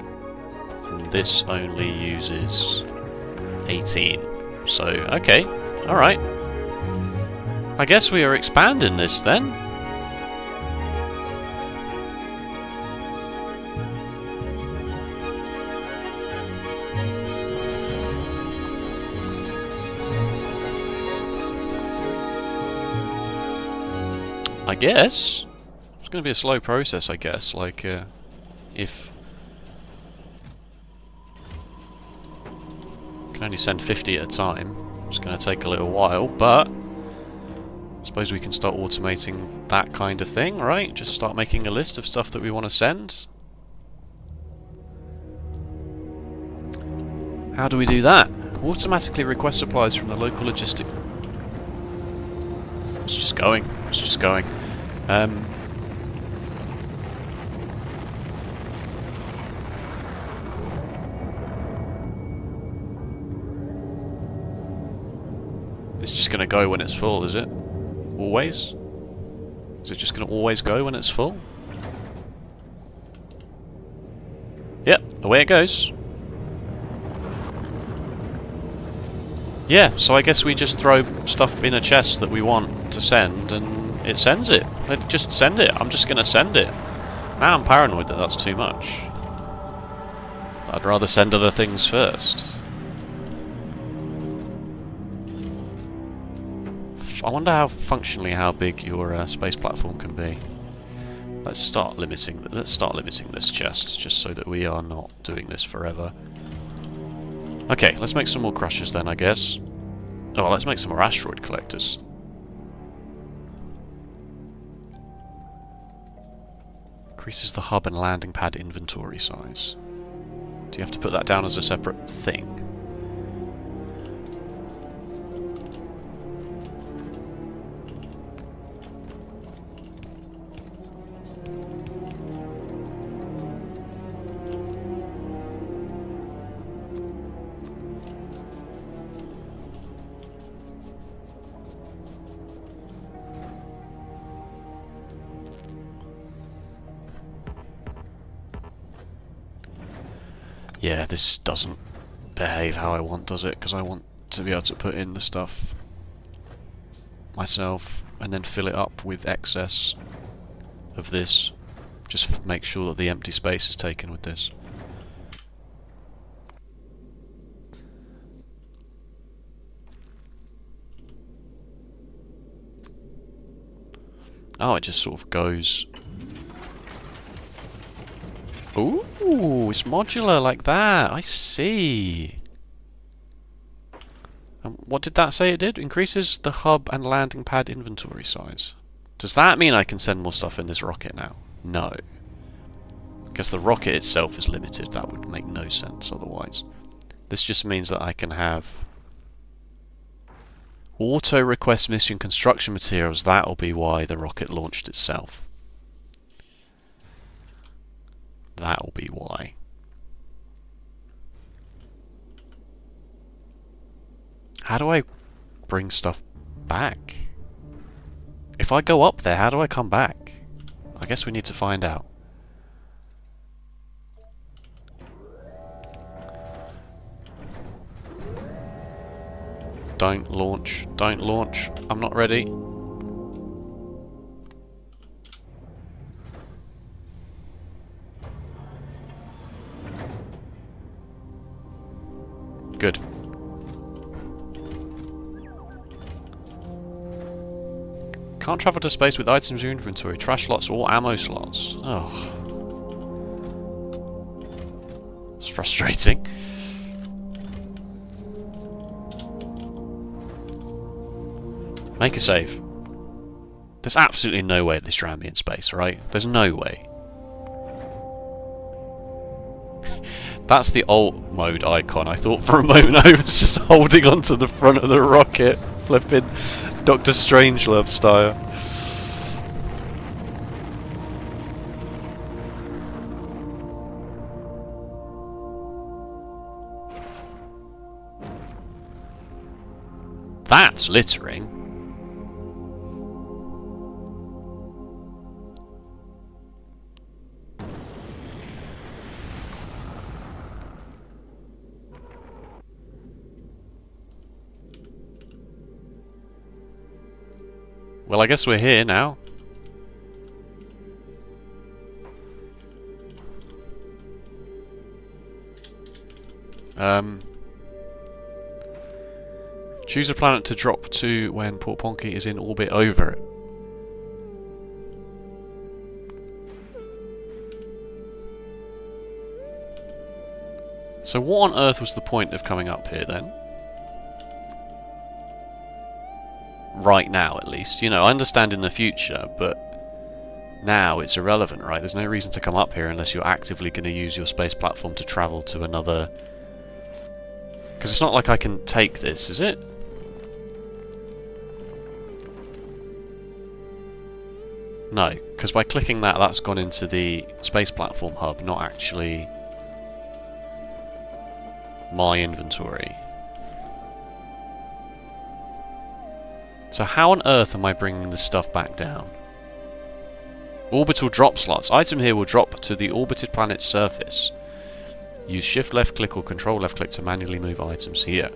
And this only uses 18. So, okay. Alright. I guess we are expanding this then. I guess. It's going to be a slow process, I guess. Like, if... can only send 50 at a time. It's going to take a little while, but... I suppose we can start automating that kind of thing, right? Just start making a list of stuff that we want to send. How do we do that? Automatically request supplies from the local logistic... It's just going. It's just going. It's just going to go when it's full, is it? Always? Is it just going to always go when it's full? Yep, away it goes. Yeah, so I guess we just throw stuff in a chest that we want to send, and it sends it. Just send it. I'm just going to send it. Now I'm paranoid that that's too much. I'd rather send other things first. I wonder how big your space platform can be. Let's start limiting this chest, just so that we are not doing this forever. Okay, let's make some more crushers then, I guess. Oh, let's make some more asteroid collectors. Increases the hub and landing pad inventory size. Do you have to put that down as a separate thing? Yeah, this doesn't behave how I want, does it? Because I want to be able to put in the stuff myself and then fill it up with excess of this. Just make sure that the empty space is taken with this. Oh, it just sort of goes... Ooh, it's modular like that. I see. What did that say it did? Increases the hub and landing pad inventory size. Does that mean I can send more stuff in this rocket now? No. Because the rocket itself is limited. That would make no sense otherwise. This just means that I can have auto request mission construction materials. That'll be why the rocket launched itself. That'll be why. How do I bring stuff back? If I go up there, how do I come back? I guess we need to find out. Don't launch. Don't launch. I'm not ready. Good. Can't travel to space with items in your inventory, trash slots or ammo slots. Oh. It's frustrating. Make a save. There's absolutely no way this ran me in space, right? There's no way. That's the alt mode icon. I thought for a moment I was just holding onto the front of the rocket, flipping Dr. Strangelove style. That's littering. Well, I guess we're here now. Choose a planet to drop to when Port Ponky is in orbit over it. So what on earth was the point of coming up here then? Right now, at least. You know, I understand in the future, but now it's irrelevant, right? There's no reason to come up here unless you're actively going to use your space platform to travel to another... Because it's not like I can take this, is it? No, because by clicking that, that's gone into the space platform hub, not actually my inventory. So how on earth am I bringing this stuff back down? Orbital drop slots. Item here will drop to the orbited planet's surface. Use shift left click or control left click to manually move items here.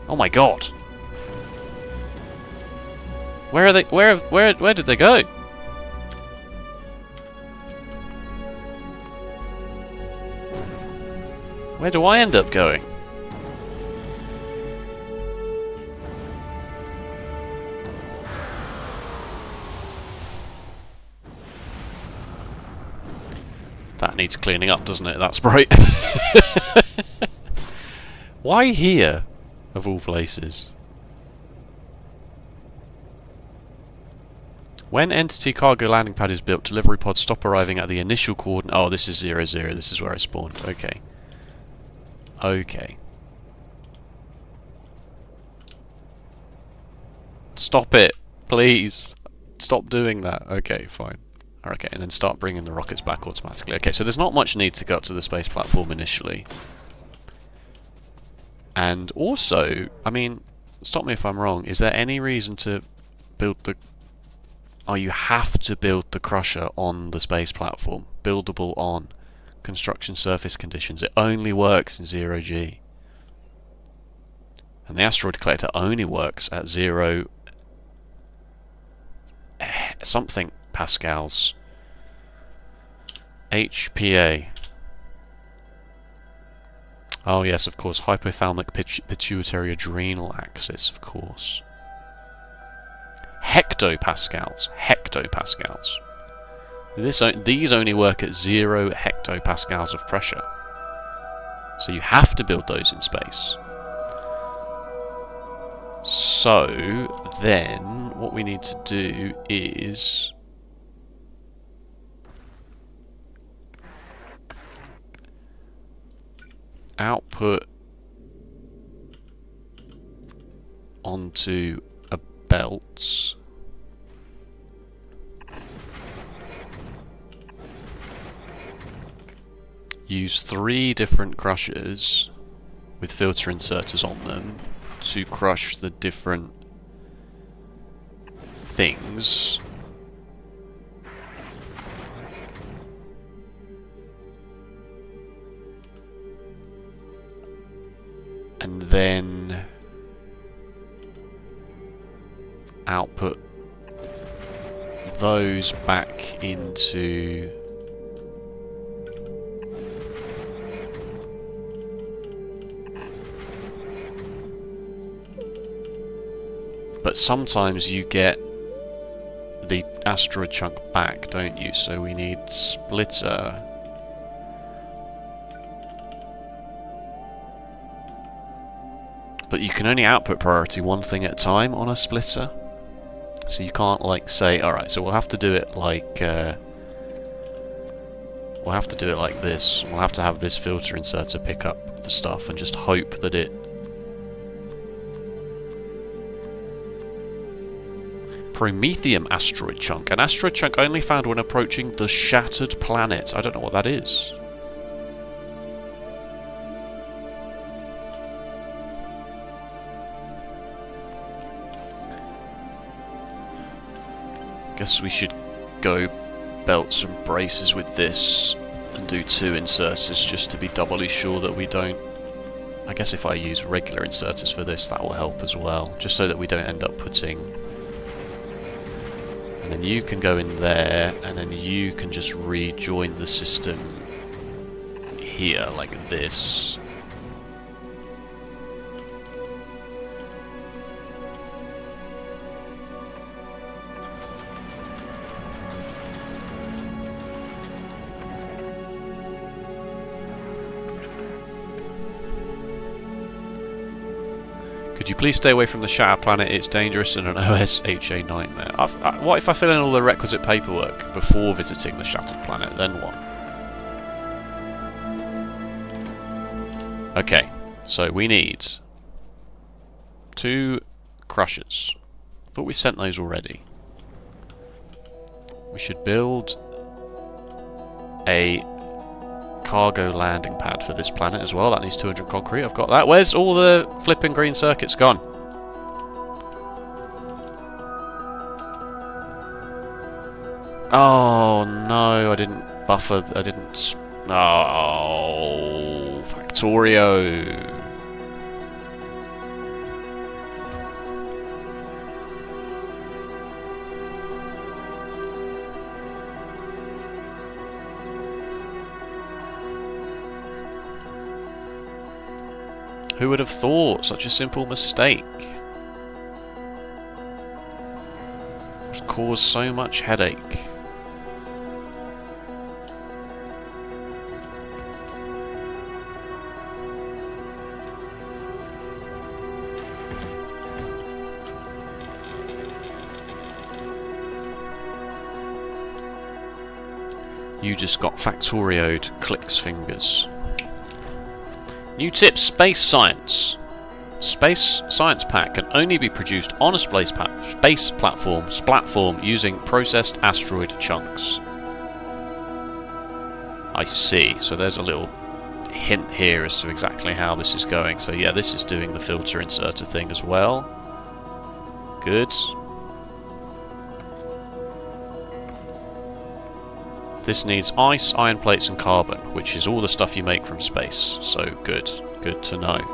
Oh my god! Where are they? Where did they go? Where do I end up going? That needs cleaning up, doesn't it? That sprite. Why here, of all places? When Entity Cargo Landing Pad is built, delivery pods stop arriving at the initial coordinate. Oh, this is 0, 0. This is where I spawned. Okay. Okay. Stop it, please. Stop doing that. Okay, fine. Okay, and then start bringing the rockets back automatically. Okay, so there's not much need to go up to the space platform initially. And also, I mean, stop me if I'm wrong, is there any reason to build the... Oh, you have to build the crusher on the space platform. Buildable on. Construction surface conditions. It only works in 0G. And the asteroid collector only works at 0... something pascals. HPA. Oh yes, of course. Hypothalamic pituitary adrenal axis, of course. Hectopascals. Hectopascals. These only work at 0 hectopascals of pressure. So you have to build those in space. So then what we need to do is output onto a belt. Use 3 different crushers with filter inserters on them to crush the different things. And then output those back into but sometimes you get the asteroid chunk back, don't you? So we need splitter. But you can only output priority one thing at a time on a splitter. So you can't like say, alright, so we'll have to do it like we'll have to do it like this. We'll have to have this filter inserter pick up the stuff and just hope that it Promethium asteroid chunk. An asteroid chunk only found when approaching the shattered planet. I don't know what that is. Guess we should go belt some braces with this and do 2 inserters just to be doubly sure that we don't... I guess if I use regular inserters for this, that will help as well. Just so that we don't end up putting... And then you can go in there, and then you can just rejoin the system here, like this. Could you please stay away from the Shatter Planet? It's dangerous and an OSHA nightmare. What if I fill in all the requisite paperwork before visiting the Shattered Planet? Then what? Okay, so we need 2 crushers. Thought we sent those already. We should build a cargo landing pad for this planet as well. That needs 200 concrete. I've got that. Where's all the flipping green circuits gone? Oh no, I didn't buffer. I didn't. Oh, Factorio. Who would have thought such a simple mistake would cause so much headache? You just got Factorio'd clicks fingers. New tip, space science. Space science pack can only be produced on a space platform using processed asteroid chunks. I see. So there's a little hint here as to exactly how this is going. So yeah, this is doing the filter inserter thing as well. Good. This needs ice, iron plates and carbon, which is all the stuff you make from space. So good. Good to know.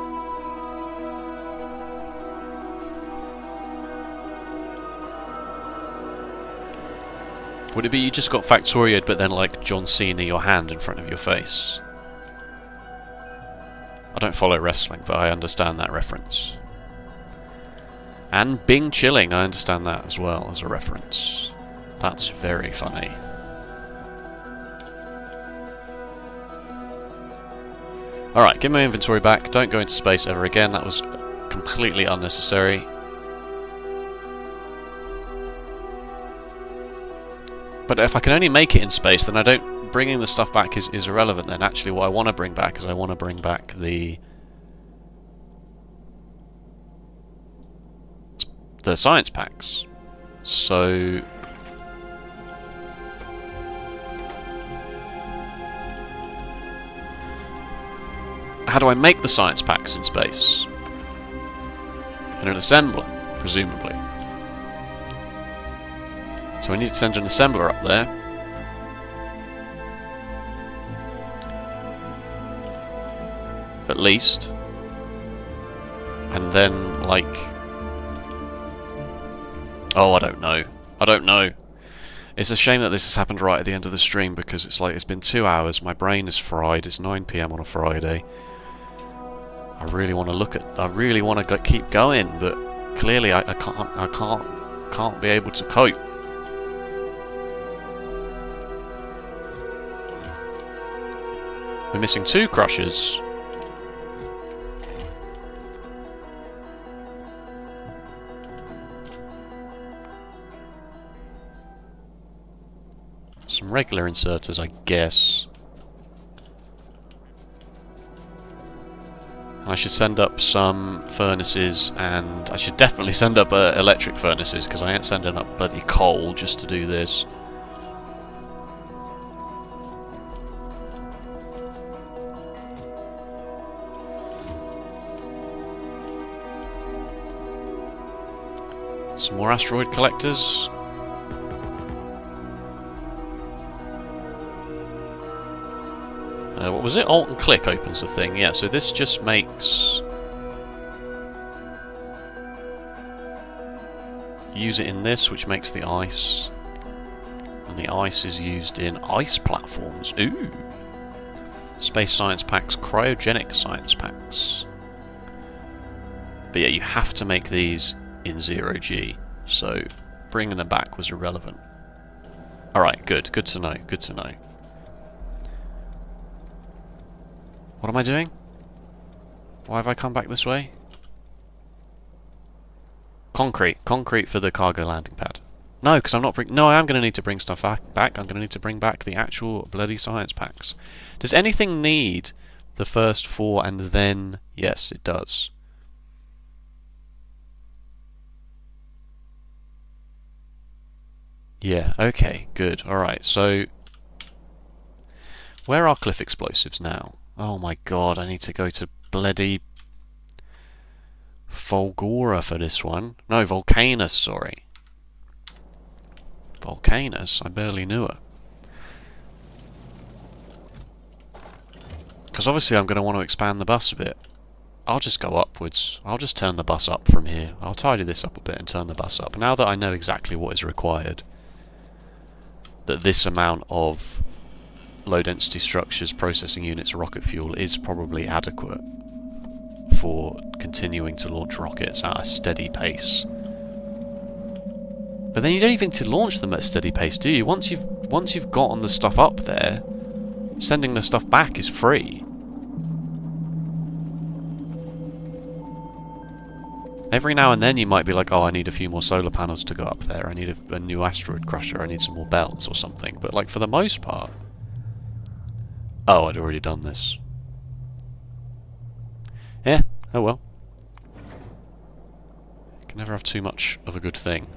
Would it be you just got Factorio'd but then like John Cena your hand in front of your face? I don't follow wrestling, but I understand that reference. And Bing Chilling, I understand that as well as a reference. That's very funny. Alright, give my inventory back. Don't go into space ever again. That was completely unnecessary. But if I can only make it in space, then I don't... Bringing the stuff back is irrelevant then. Actually, what I want to bring back is I want to bring back the science packs. So... how do I make the science packs in space? In an assembler, presumably. So I need to send an assembler up there. At least. And then, like... oh, I don't know. I don't know. It's a shame that this has happened right at the end of the stream, because it's like, it's been 2 hours, my brain is fried, it's 9 PM on a Friday. I really want to look at... I really want to keep going, but clearly I can't be able to cope. We're missing 2 crushers. Some regular inserters, I guess. I should send up some furnaces, and I should definitely send up electric furnaces, because I ain't sending up bloody coal just to do this. Some more asteroid collectors. What was it? Alt and click opens the thing. Yeah, so this just makes... use it in this, which makes the ice. And the ice is used in ice platforms. Ooh! Space science packs, cryogenic science packs. But yeah, you have to make these in 0G. So bringing them back was irrelevant. Alright, good. Good to know. Good to know. What am I doing? Why have I come back this way? Concrete. Concrete for the cargo landing pad. No, because I'm not bring... no, I am going to need to bring stuff back. I'm going to need to bring back the actual bloody science packs. Does anything need the first 4 and then... yes, it does. Yeah, okay, good. Alright, so... where are cliff explosives now? Oh my god, I need to go to bloody... Volgora for this one. No, Volcanus, sorry. Volcanus? I barely knew her. Because obviously I'm going to want to expand the bus a bit. I'll just go upwards. I'll just turn the bus up from here. I'll tidy this up a bit and turn the bus up. Now that I know exactly what is required, that this amount of low-density structures, processing units, rocket fuel is probably adequate for continuing to launch rockets at a steady pace. But then you don't even need to launch them at a steady pace, do you? Once you've gotten the stuff up there, sending the stuff back is free. Every now and then you might be like, oh, I need a few more solar panels to go up there, I need a new asteroid crusher, I need some more belts or something. But like for the most part... oh, I'd already done this. Yeah, oh well. You can never have too much of a good thing.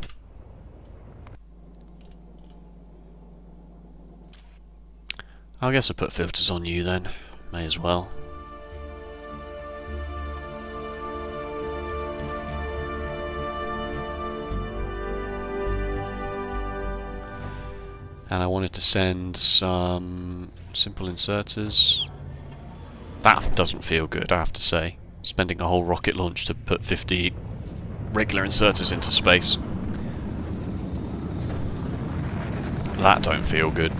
I guess I'll put filters on you then. May as well. And I wanted to send some simple inserters. That doesn't feel good, I have to say. Spending a whole rocket launch to put 50 regular inserters into space. That don't feel good.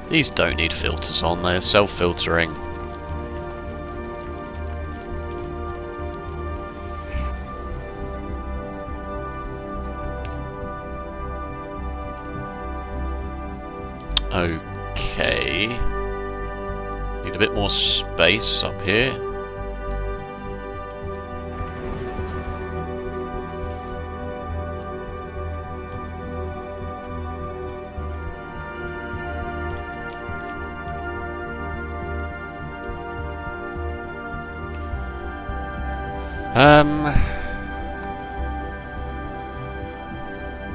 These don't need filters on, they're self-filtering. Okay. Need a bit more space up here.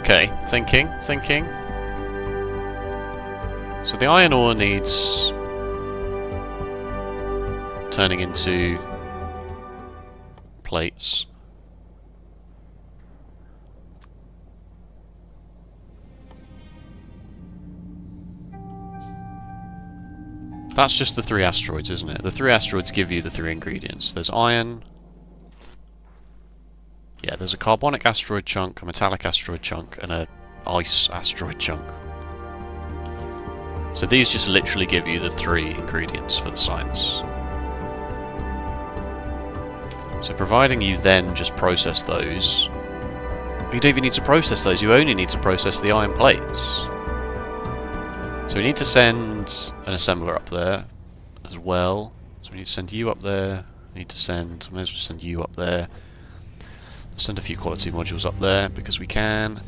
Okay, thinking. So the iron ore needs turning into plates. That's just the 3 asteroids, isn't it? The 3 asteroids give you the 3 ingredients. There's iron. Yeah, there's a carbonic asteroid chunk, a metallic asteroid chunk, and a ice asteroid chunk. So these just literally give you the 3 ingredients for the science. So providing you then just process those... you don't even need to process those, you only need to process the iron plates. So we need to send an assembler up there as well. So we need to send you up there, we need to send... may as well send you up there. Send a few quality modules up there because we can.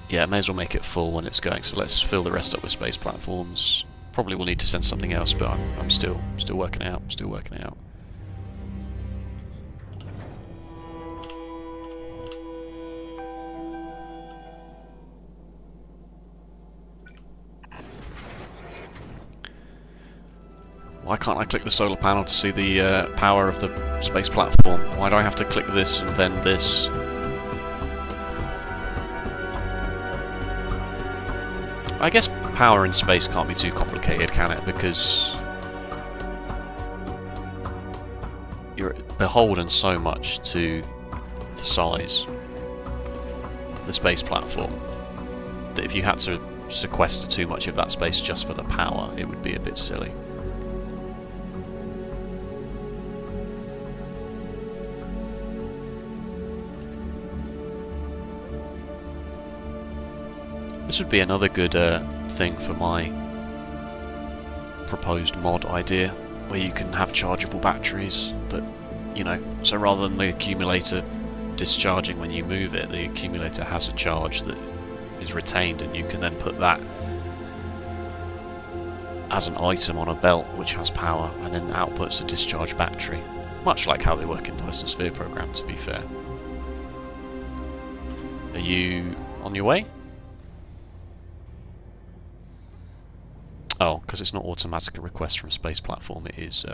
Yeah, may as well make it full when it's going. So let's fill the rest up with space platforms. Probably will need to send something else, but I'm still working it out. Still working it out. Why can't I click the solar panel to see the power of the space platform? Why do I have to click this and then this? I guess power in space can't be too complicated, can it? Because you're beholden so much to the size of the space platform that if you had to sequester too much of that space just for the power, it would be a bit silly. This would be another good thing for my proposed mod idea, where you can have chargeable batteries that, you know, so rather than the accumulator discharging when you move it. The accumulator has a charge that is retained, and you can then put that as an item on a belt which has power, and then outputs a discharge battery. Much like how they work in the Dyson Sphere program, to be fair. Are you on your way? Oh, because it's not automatic request from space platform, it is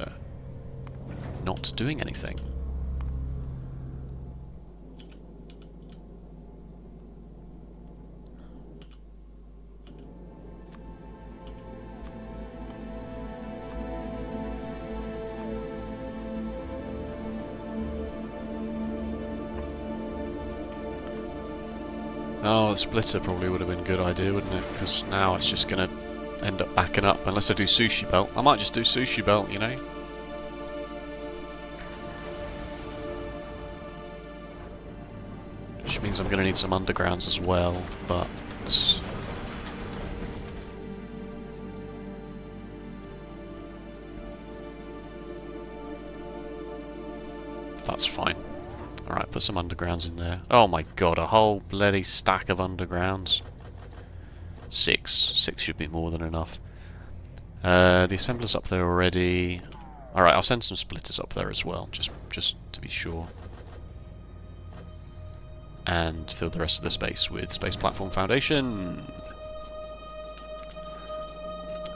not doing anything. Oh, the splitter probably would have been a good idea, wouldn't it? Because now it's just going to end up backing up. Unless I do sushi belt. I might just do sushi belt, you know? Which means I'm going to need some undergrounds as well, but... that's fine. Alright, put some undergrounds in there. Oh my god, a whole bloody stack of undergrounds. 6. 6 should be more than enough. The assembler's up there already. Alright, I'll send some splitters up there as well, just to be sure. And fill the rest of the space with Space Platform Foundation.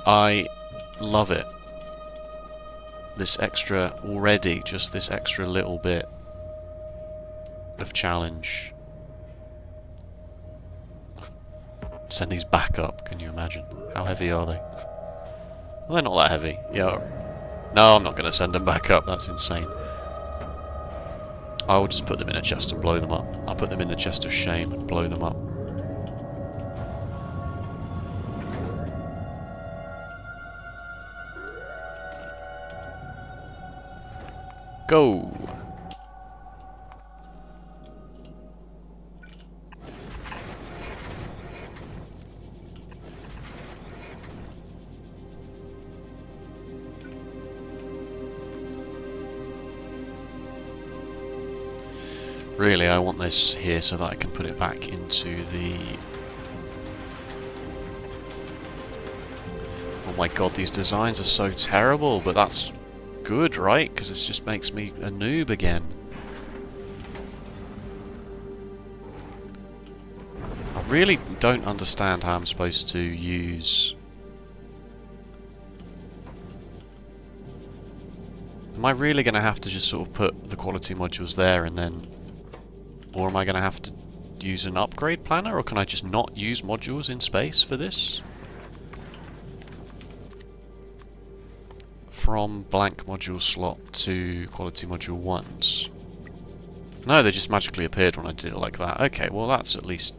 I love it. This extra, already, just this extra little bit of challenge. Send these back up, can you imagine? How heavy are they? Well, they're not that heavy. Yeah. No, I'm not going to send them back up, that's insane. I will just put them in a chest and blow them up. I'll put them in the chest of shame and blow them up. Go! Really, I want this here so that I can put it back into the... oh my god, these designs are so terrible, but that's good, right? Because this just makes me a noob again. I really don't understand how I'm supposed to use... am I really going to have to just sort of put the quality modules there and then... or am I going to have to use an upgrade planner, or can I just not use modules in space for this? From blank module slot to quality module 1s. No, they just magically appeared when I did it like that. Okay, well that's at least...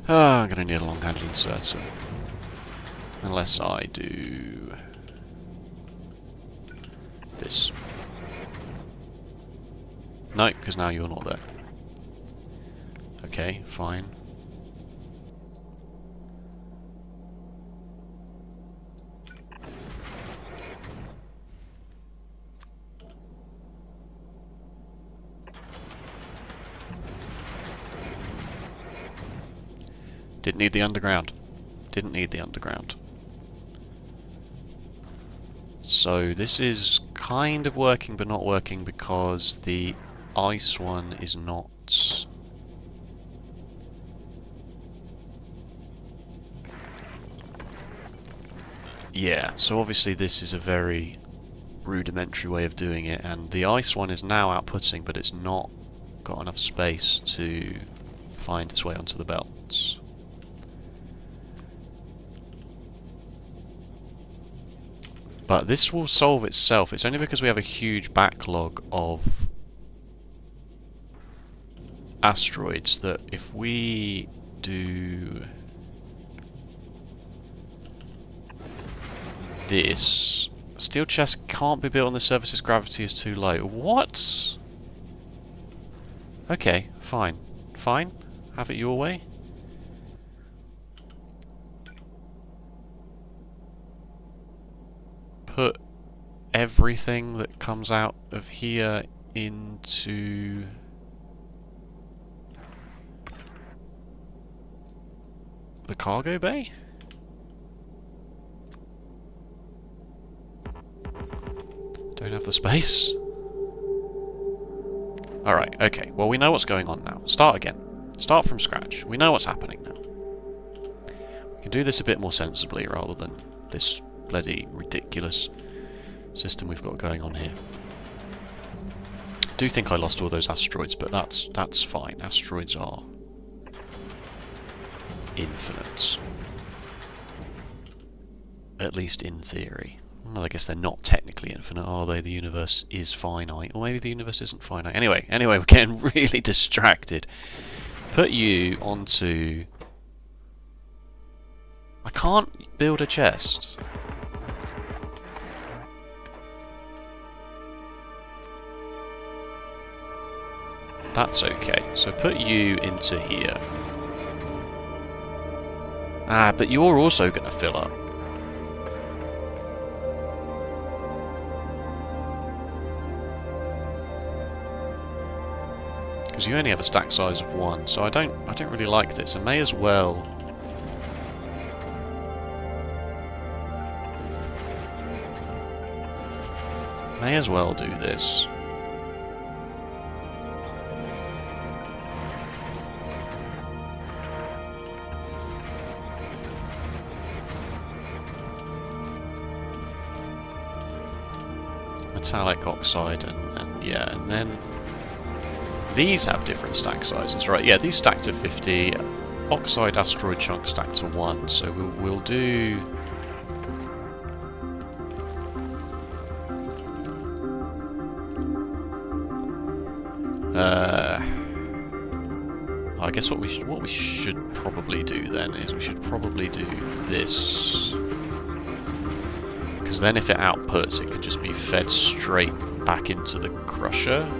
I'm going to need a long-handled inserter. Unless I do... this. No, because now you're not there. Okay, fine. Didn't need the underground. Didn't need the underground. So this is kind of working but not working because the ice one is not... yeah, so obviously this is a very rudimentary way of doing it, and the ice one is now outputting, but it's not got enough space to find its way onto the belts. But this will solve itself. It's only because we have a huge backlog of asteroids that if we do this, steel chest can't be built on the surface's gravity is too low. What? Okay, fine. Fine. Have it your way. put everything that comes out of here into the cargo bay? Don't have the space. Alright, okay. Well, we know what's going on now. Start again. Start from scratch. We know what's happening now. We can do this a bit more sensibly rather than this bloody ridiculous system we've got going on here. I do think I lost all those asteroids, but that's fine. Asteroids are infinite. At least in theory. Well, I guess they're not technically infinite, are they? The universe is finite. Or maybe the universe isn't finite. Anyway, we're getting really distracted. Put you onto... I can't build a chest. That's okay. So put you into here. Ah, but you're also going to fill up. Because you only have a stack size of 1, so I don't really like this. I may as well do this. Metallic oxide and yeah, and then these have different stack sizes, right? Yeah, these stack to 50. Oxide asteroid chunk stack to 1. So we'll do. I guess what we should probably do then is we should probably do this, because then if it outputs, it could just be fed straight back into the crusher.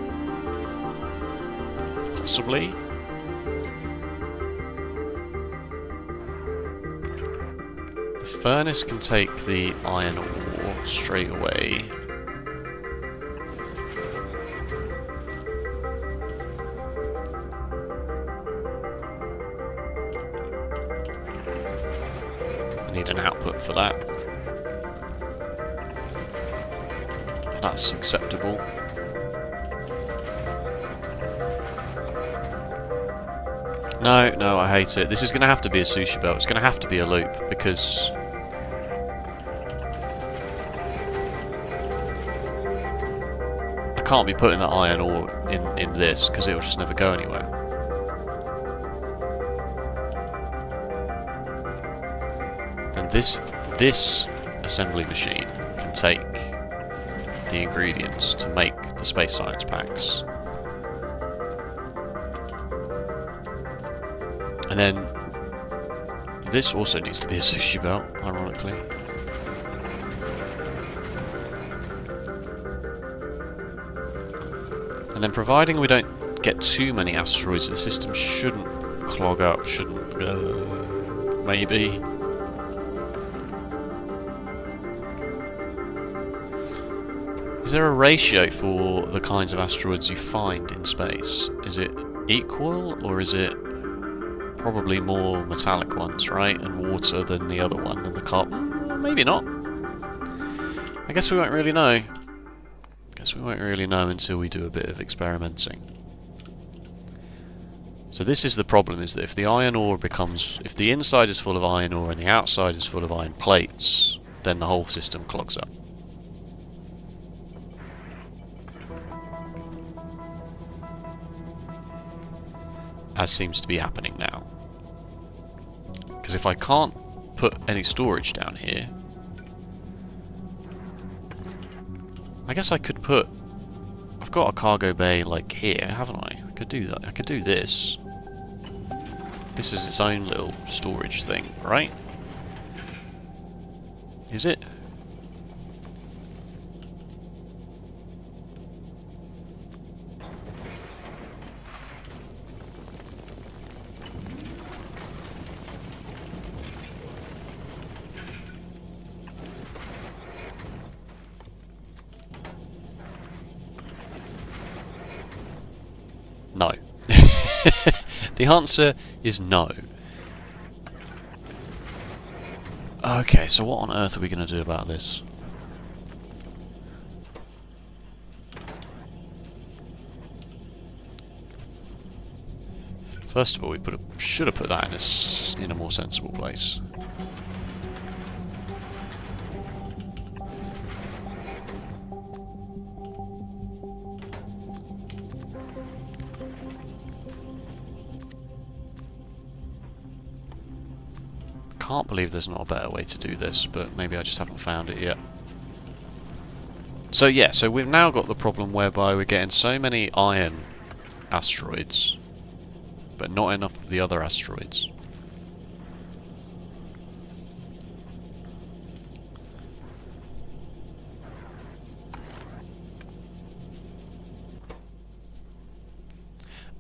Possibly. The furnace can take the iron ore straight away. I need an output for that. That's acceptable. No, I hate it. This is going to have to be a sushi belt. It's going to have to be a loop, because I can't be putting the iron ore in this, because it will just never go anywhere. And this assembly machine can take the ingredients to make the space science packs. And then this also needs to be a sushi belt, ironically. And then providing we don't get too many asteroids, the system shouldn't clog up, maybe. Is there a ratio for the kinds of asteroids you find in space? Is it equal, or is it probably more metallic ones, right? And water than the other one, than the carbon? Maybe not. I guess we won't really know. Guess we won't really know until we do a bit of experimenting. So this is the problem, is that if the iron ore becomes... if the inside is full of iron ore and the outside is full of iron plates, then the whole system clogs up. As seems to be happening now. Because if I can't put any storage down here, I guess I could put... I've got a cargo bay like here, haven't I? I could do that. I could do this. This is its own little storage thing, right? Is it? The answer is no. Okay, so what on earth are we going to do about this? First of all, we should have put that in a more sensible place. Can't believe there's not a better way to do this, but maybe I just haven't found it yet. So yeah, so we've now got the problem whereby we're getting so many iron asteroids, but not enough of the other asteroids.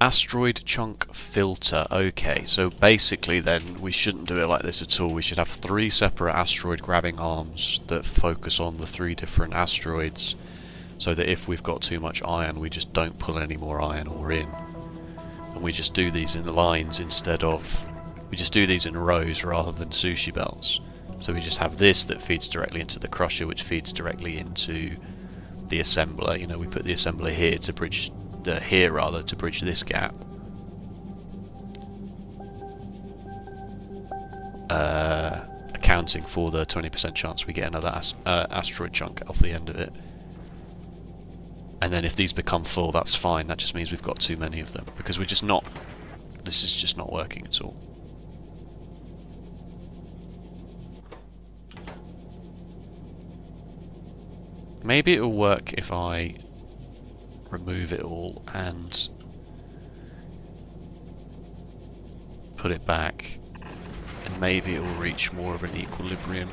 Asteroid chunk filter. Okay, so basically then we shouldn't do it like this at all. We should have 3 separate asteroid grabbing arms that focus on the 3 different asteroids, so that if we've got too much iron, we just don't pull any more iron ore in. And we just do these in lines instead of... we just do these in rows rather than sushi belts. So we just have this that feeds directly into the crusher, which feeds directly into the assembler. You know, we put the assembler here to bridge... to bridge this gap. Accounting for the 20% chance we get another asteroid chunk off the end of it. And then if these become full, that's fine. That just means we've got too many of them, because we're just not... this is just not working at all. Maybe it'll work if I remove it all and put it back, and maybe it will reach more of an equilibrium.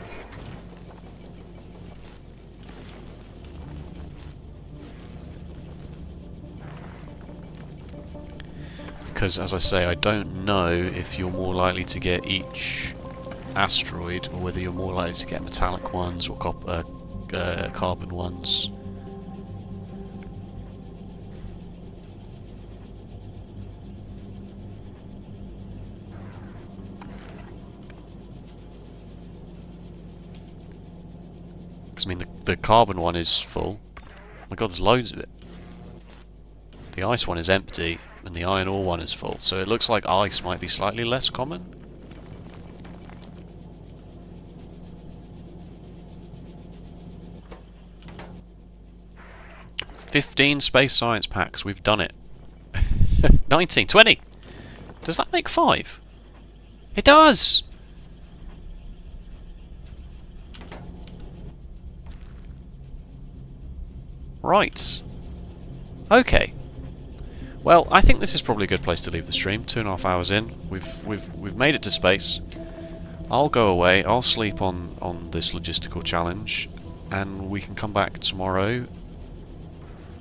Because, as I say, I don't know if you're more likely to get each asteroid, or whether you're more likely to get metallic ones or carbon ones. Because, I mean, the carbon one is full. Oh my god, there's loads of it. The ice one is empty, and the iron ore one is full. So it looks like ice might be slightly less common. "15 space science packs, we've done it." 19, 20! Does that make 5? It does! Right. Okay. Well, I think this is probably a good place to leave the stream. 2.5 hours in. We've made it to space. I'll go away. I'll sleep on this logistical challenge, and we can come back tomorrow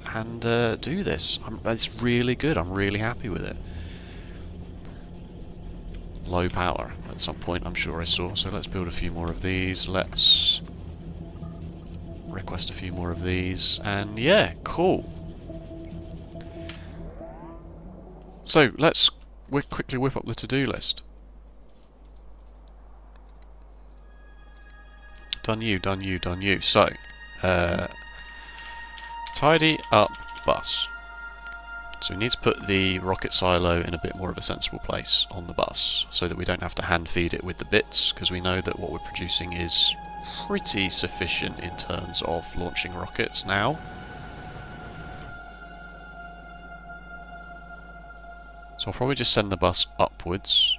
and do this. It's really good. I'm really happy with it. Low power at some point, I'm sure I saw. So let's build a few more of these. Let's request a few more of these, and yeah, cool. So let's quickly whip up the to-do list. Done you, done you, done you. So, tidy up bus. So we need to put the rocket silo in a bit more of a sensible place on the bus, so that we don't have to hand feed it with the bits, because we know that what we're producing is pretty sufficient in terms of launching rockets now. So I'll probably just send the bus upwards.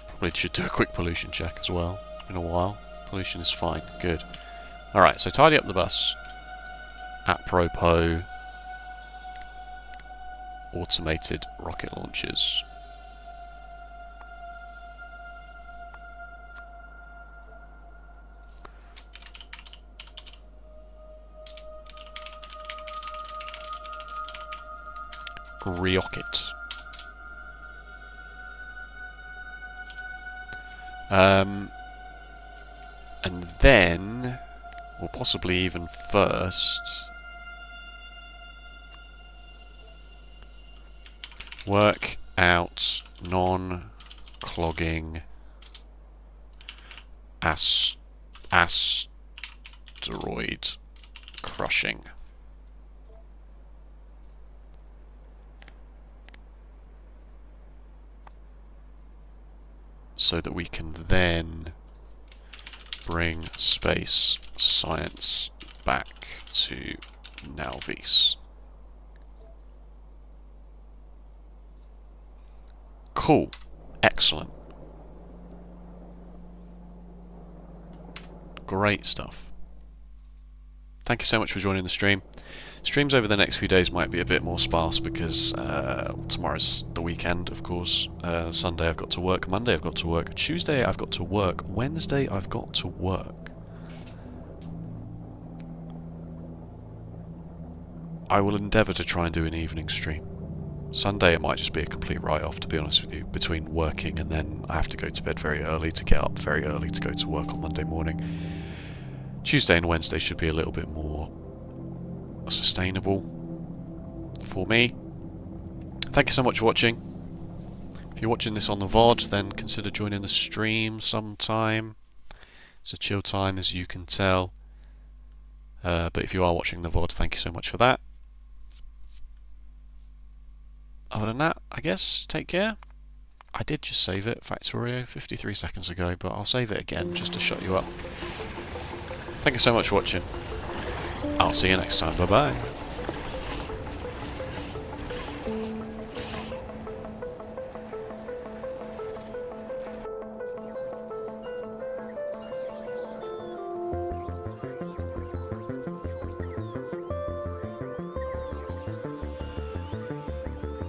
Probably should do a quick pollution check as well. It's been a while. Pollution is fine. Good. Alright, so tidy up the bus. Apropos automated rocket launchers. Rocket. And then, or possibly even first, work out non-clogging asteroid crushing. So that we can then bring space science back to Nalvis. Cool. Excellent. Great stuff. Thank you so much for joining the stream. Streams over the next few days might be a bit more sparse because tomorrow's the weekend, of course. Sunday I've got to work, Monday I've got to work, Tuesday I've got to work, Wednesday I've got to work. I will endeavour to try and do an evening stream. Sunday it might just be a complete write-off, to be honest with you, between working and then I have to go to bed very early to get up very early to go to work on Monday morning. Tuesday and Wednesday should be a little bit more sustainable for me. Thank you so much for watching. If you're watching this on the VOD, then consider joining the stream sometime. It's a chill time, as you can tell. But if you are watching the VOD, thank you so much for that. Other than that, I guess, take care. I did just save it, Factorio, 53 seconds ago, but I'll save it again just to shut you up. Thank you so much for watching. I'll see you next time. Bye-bye.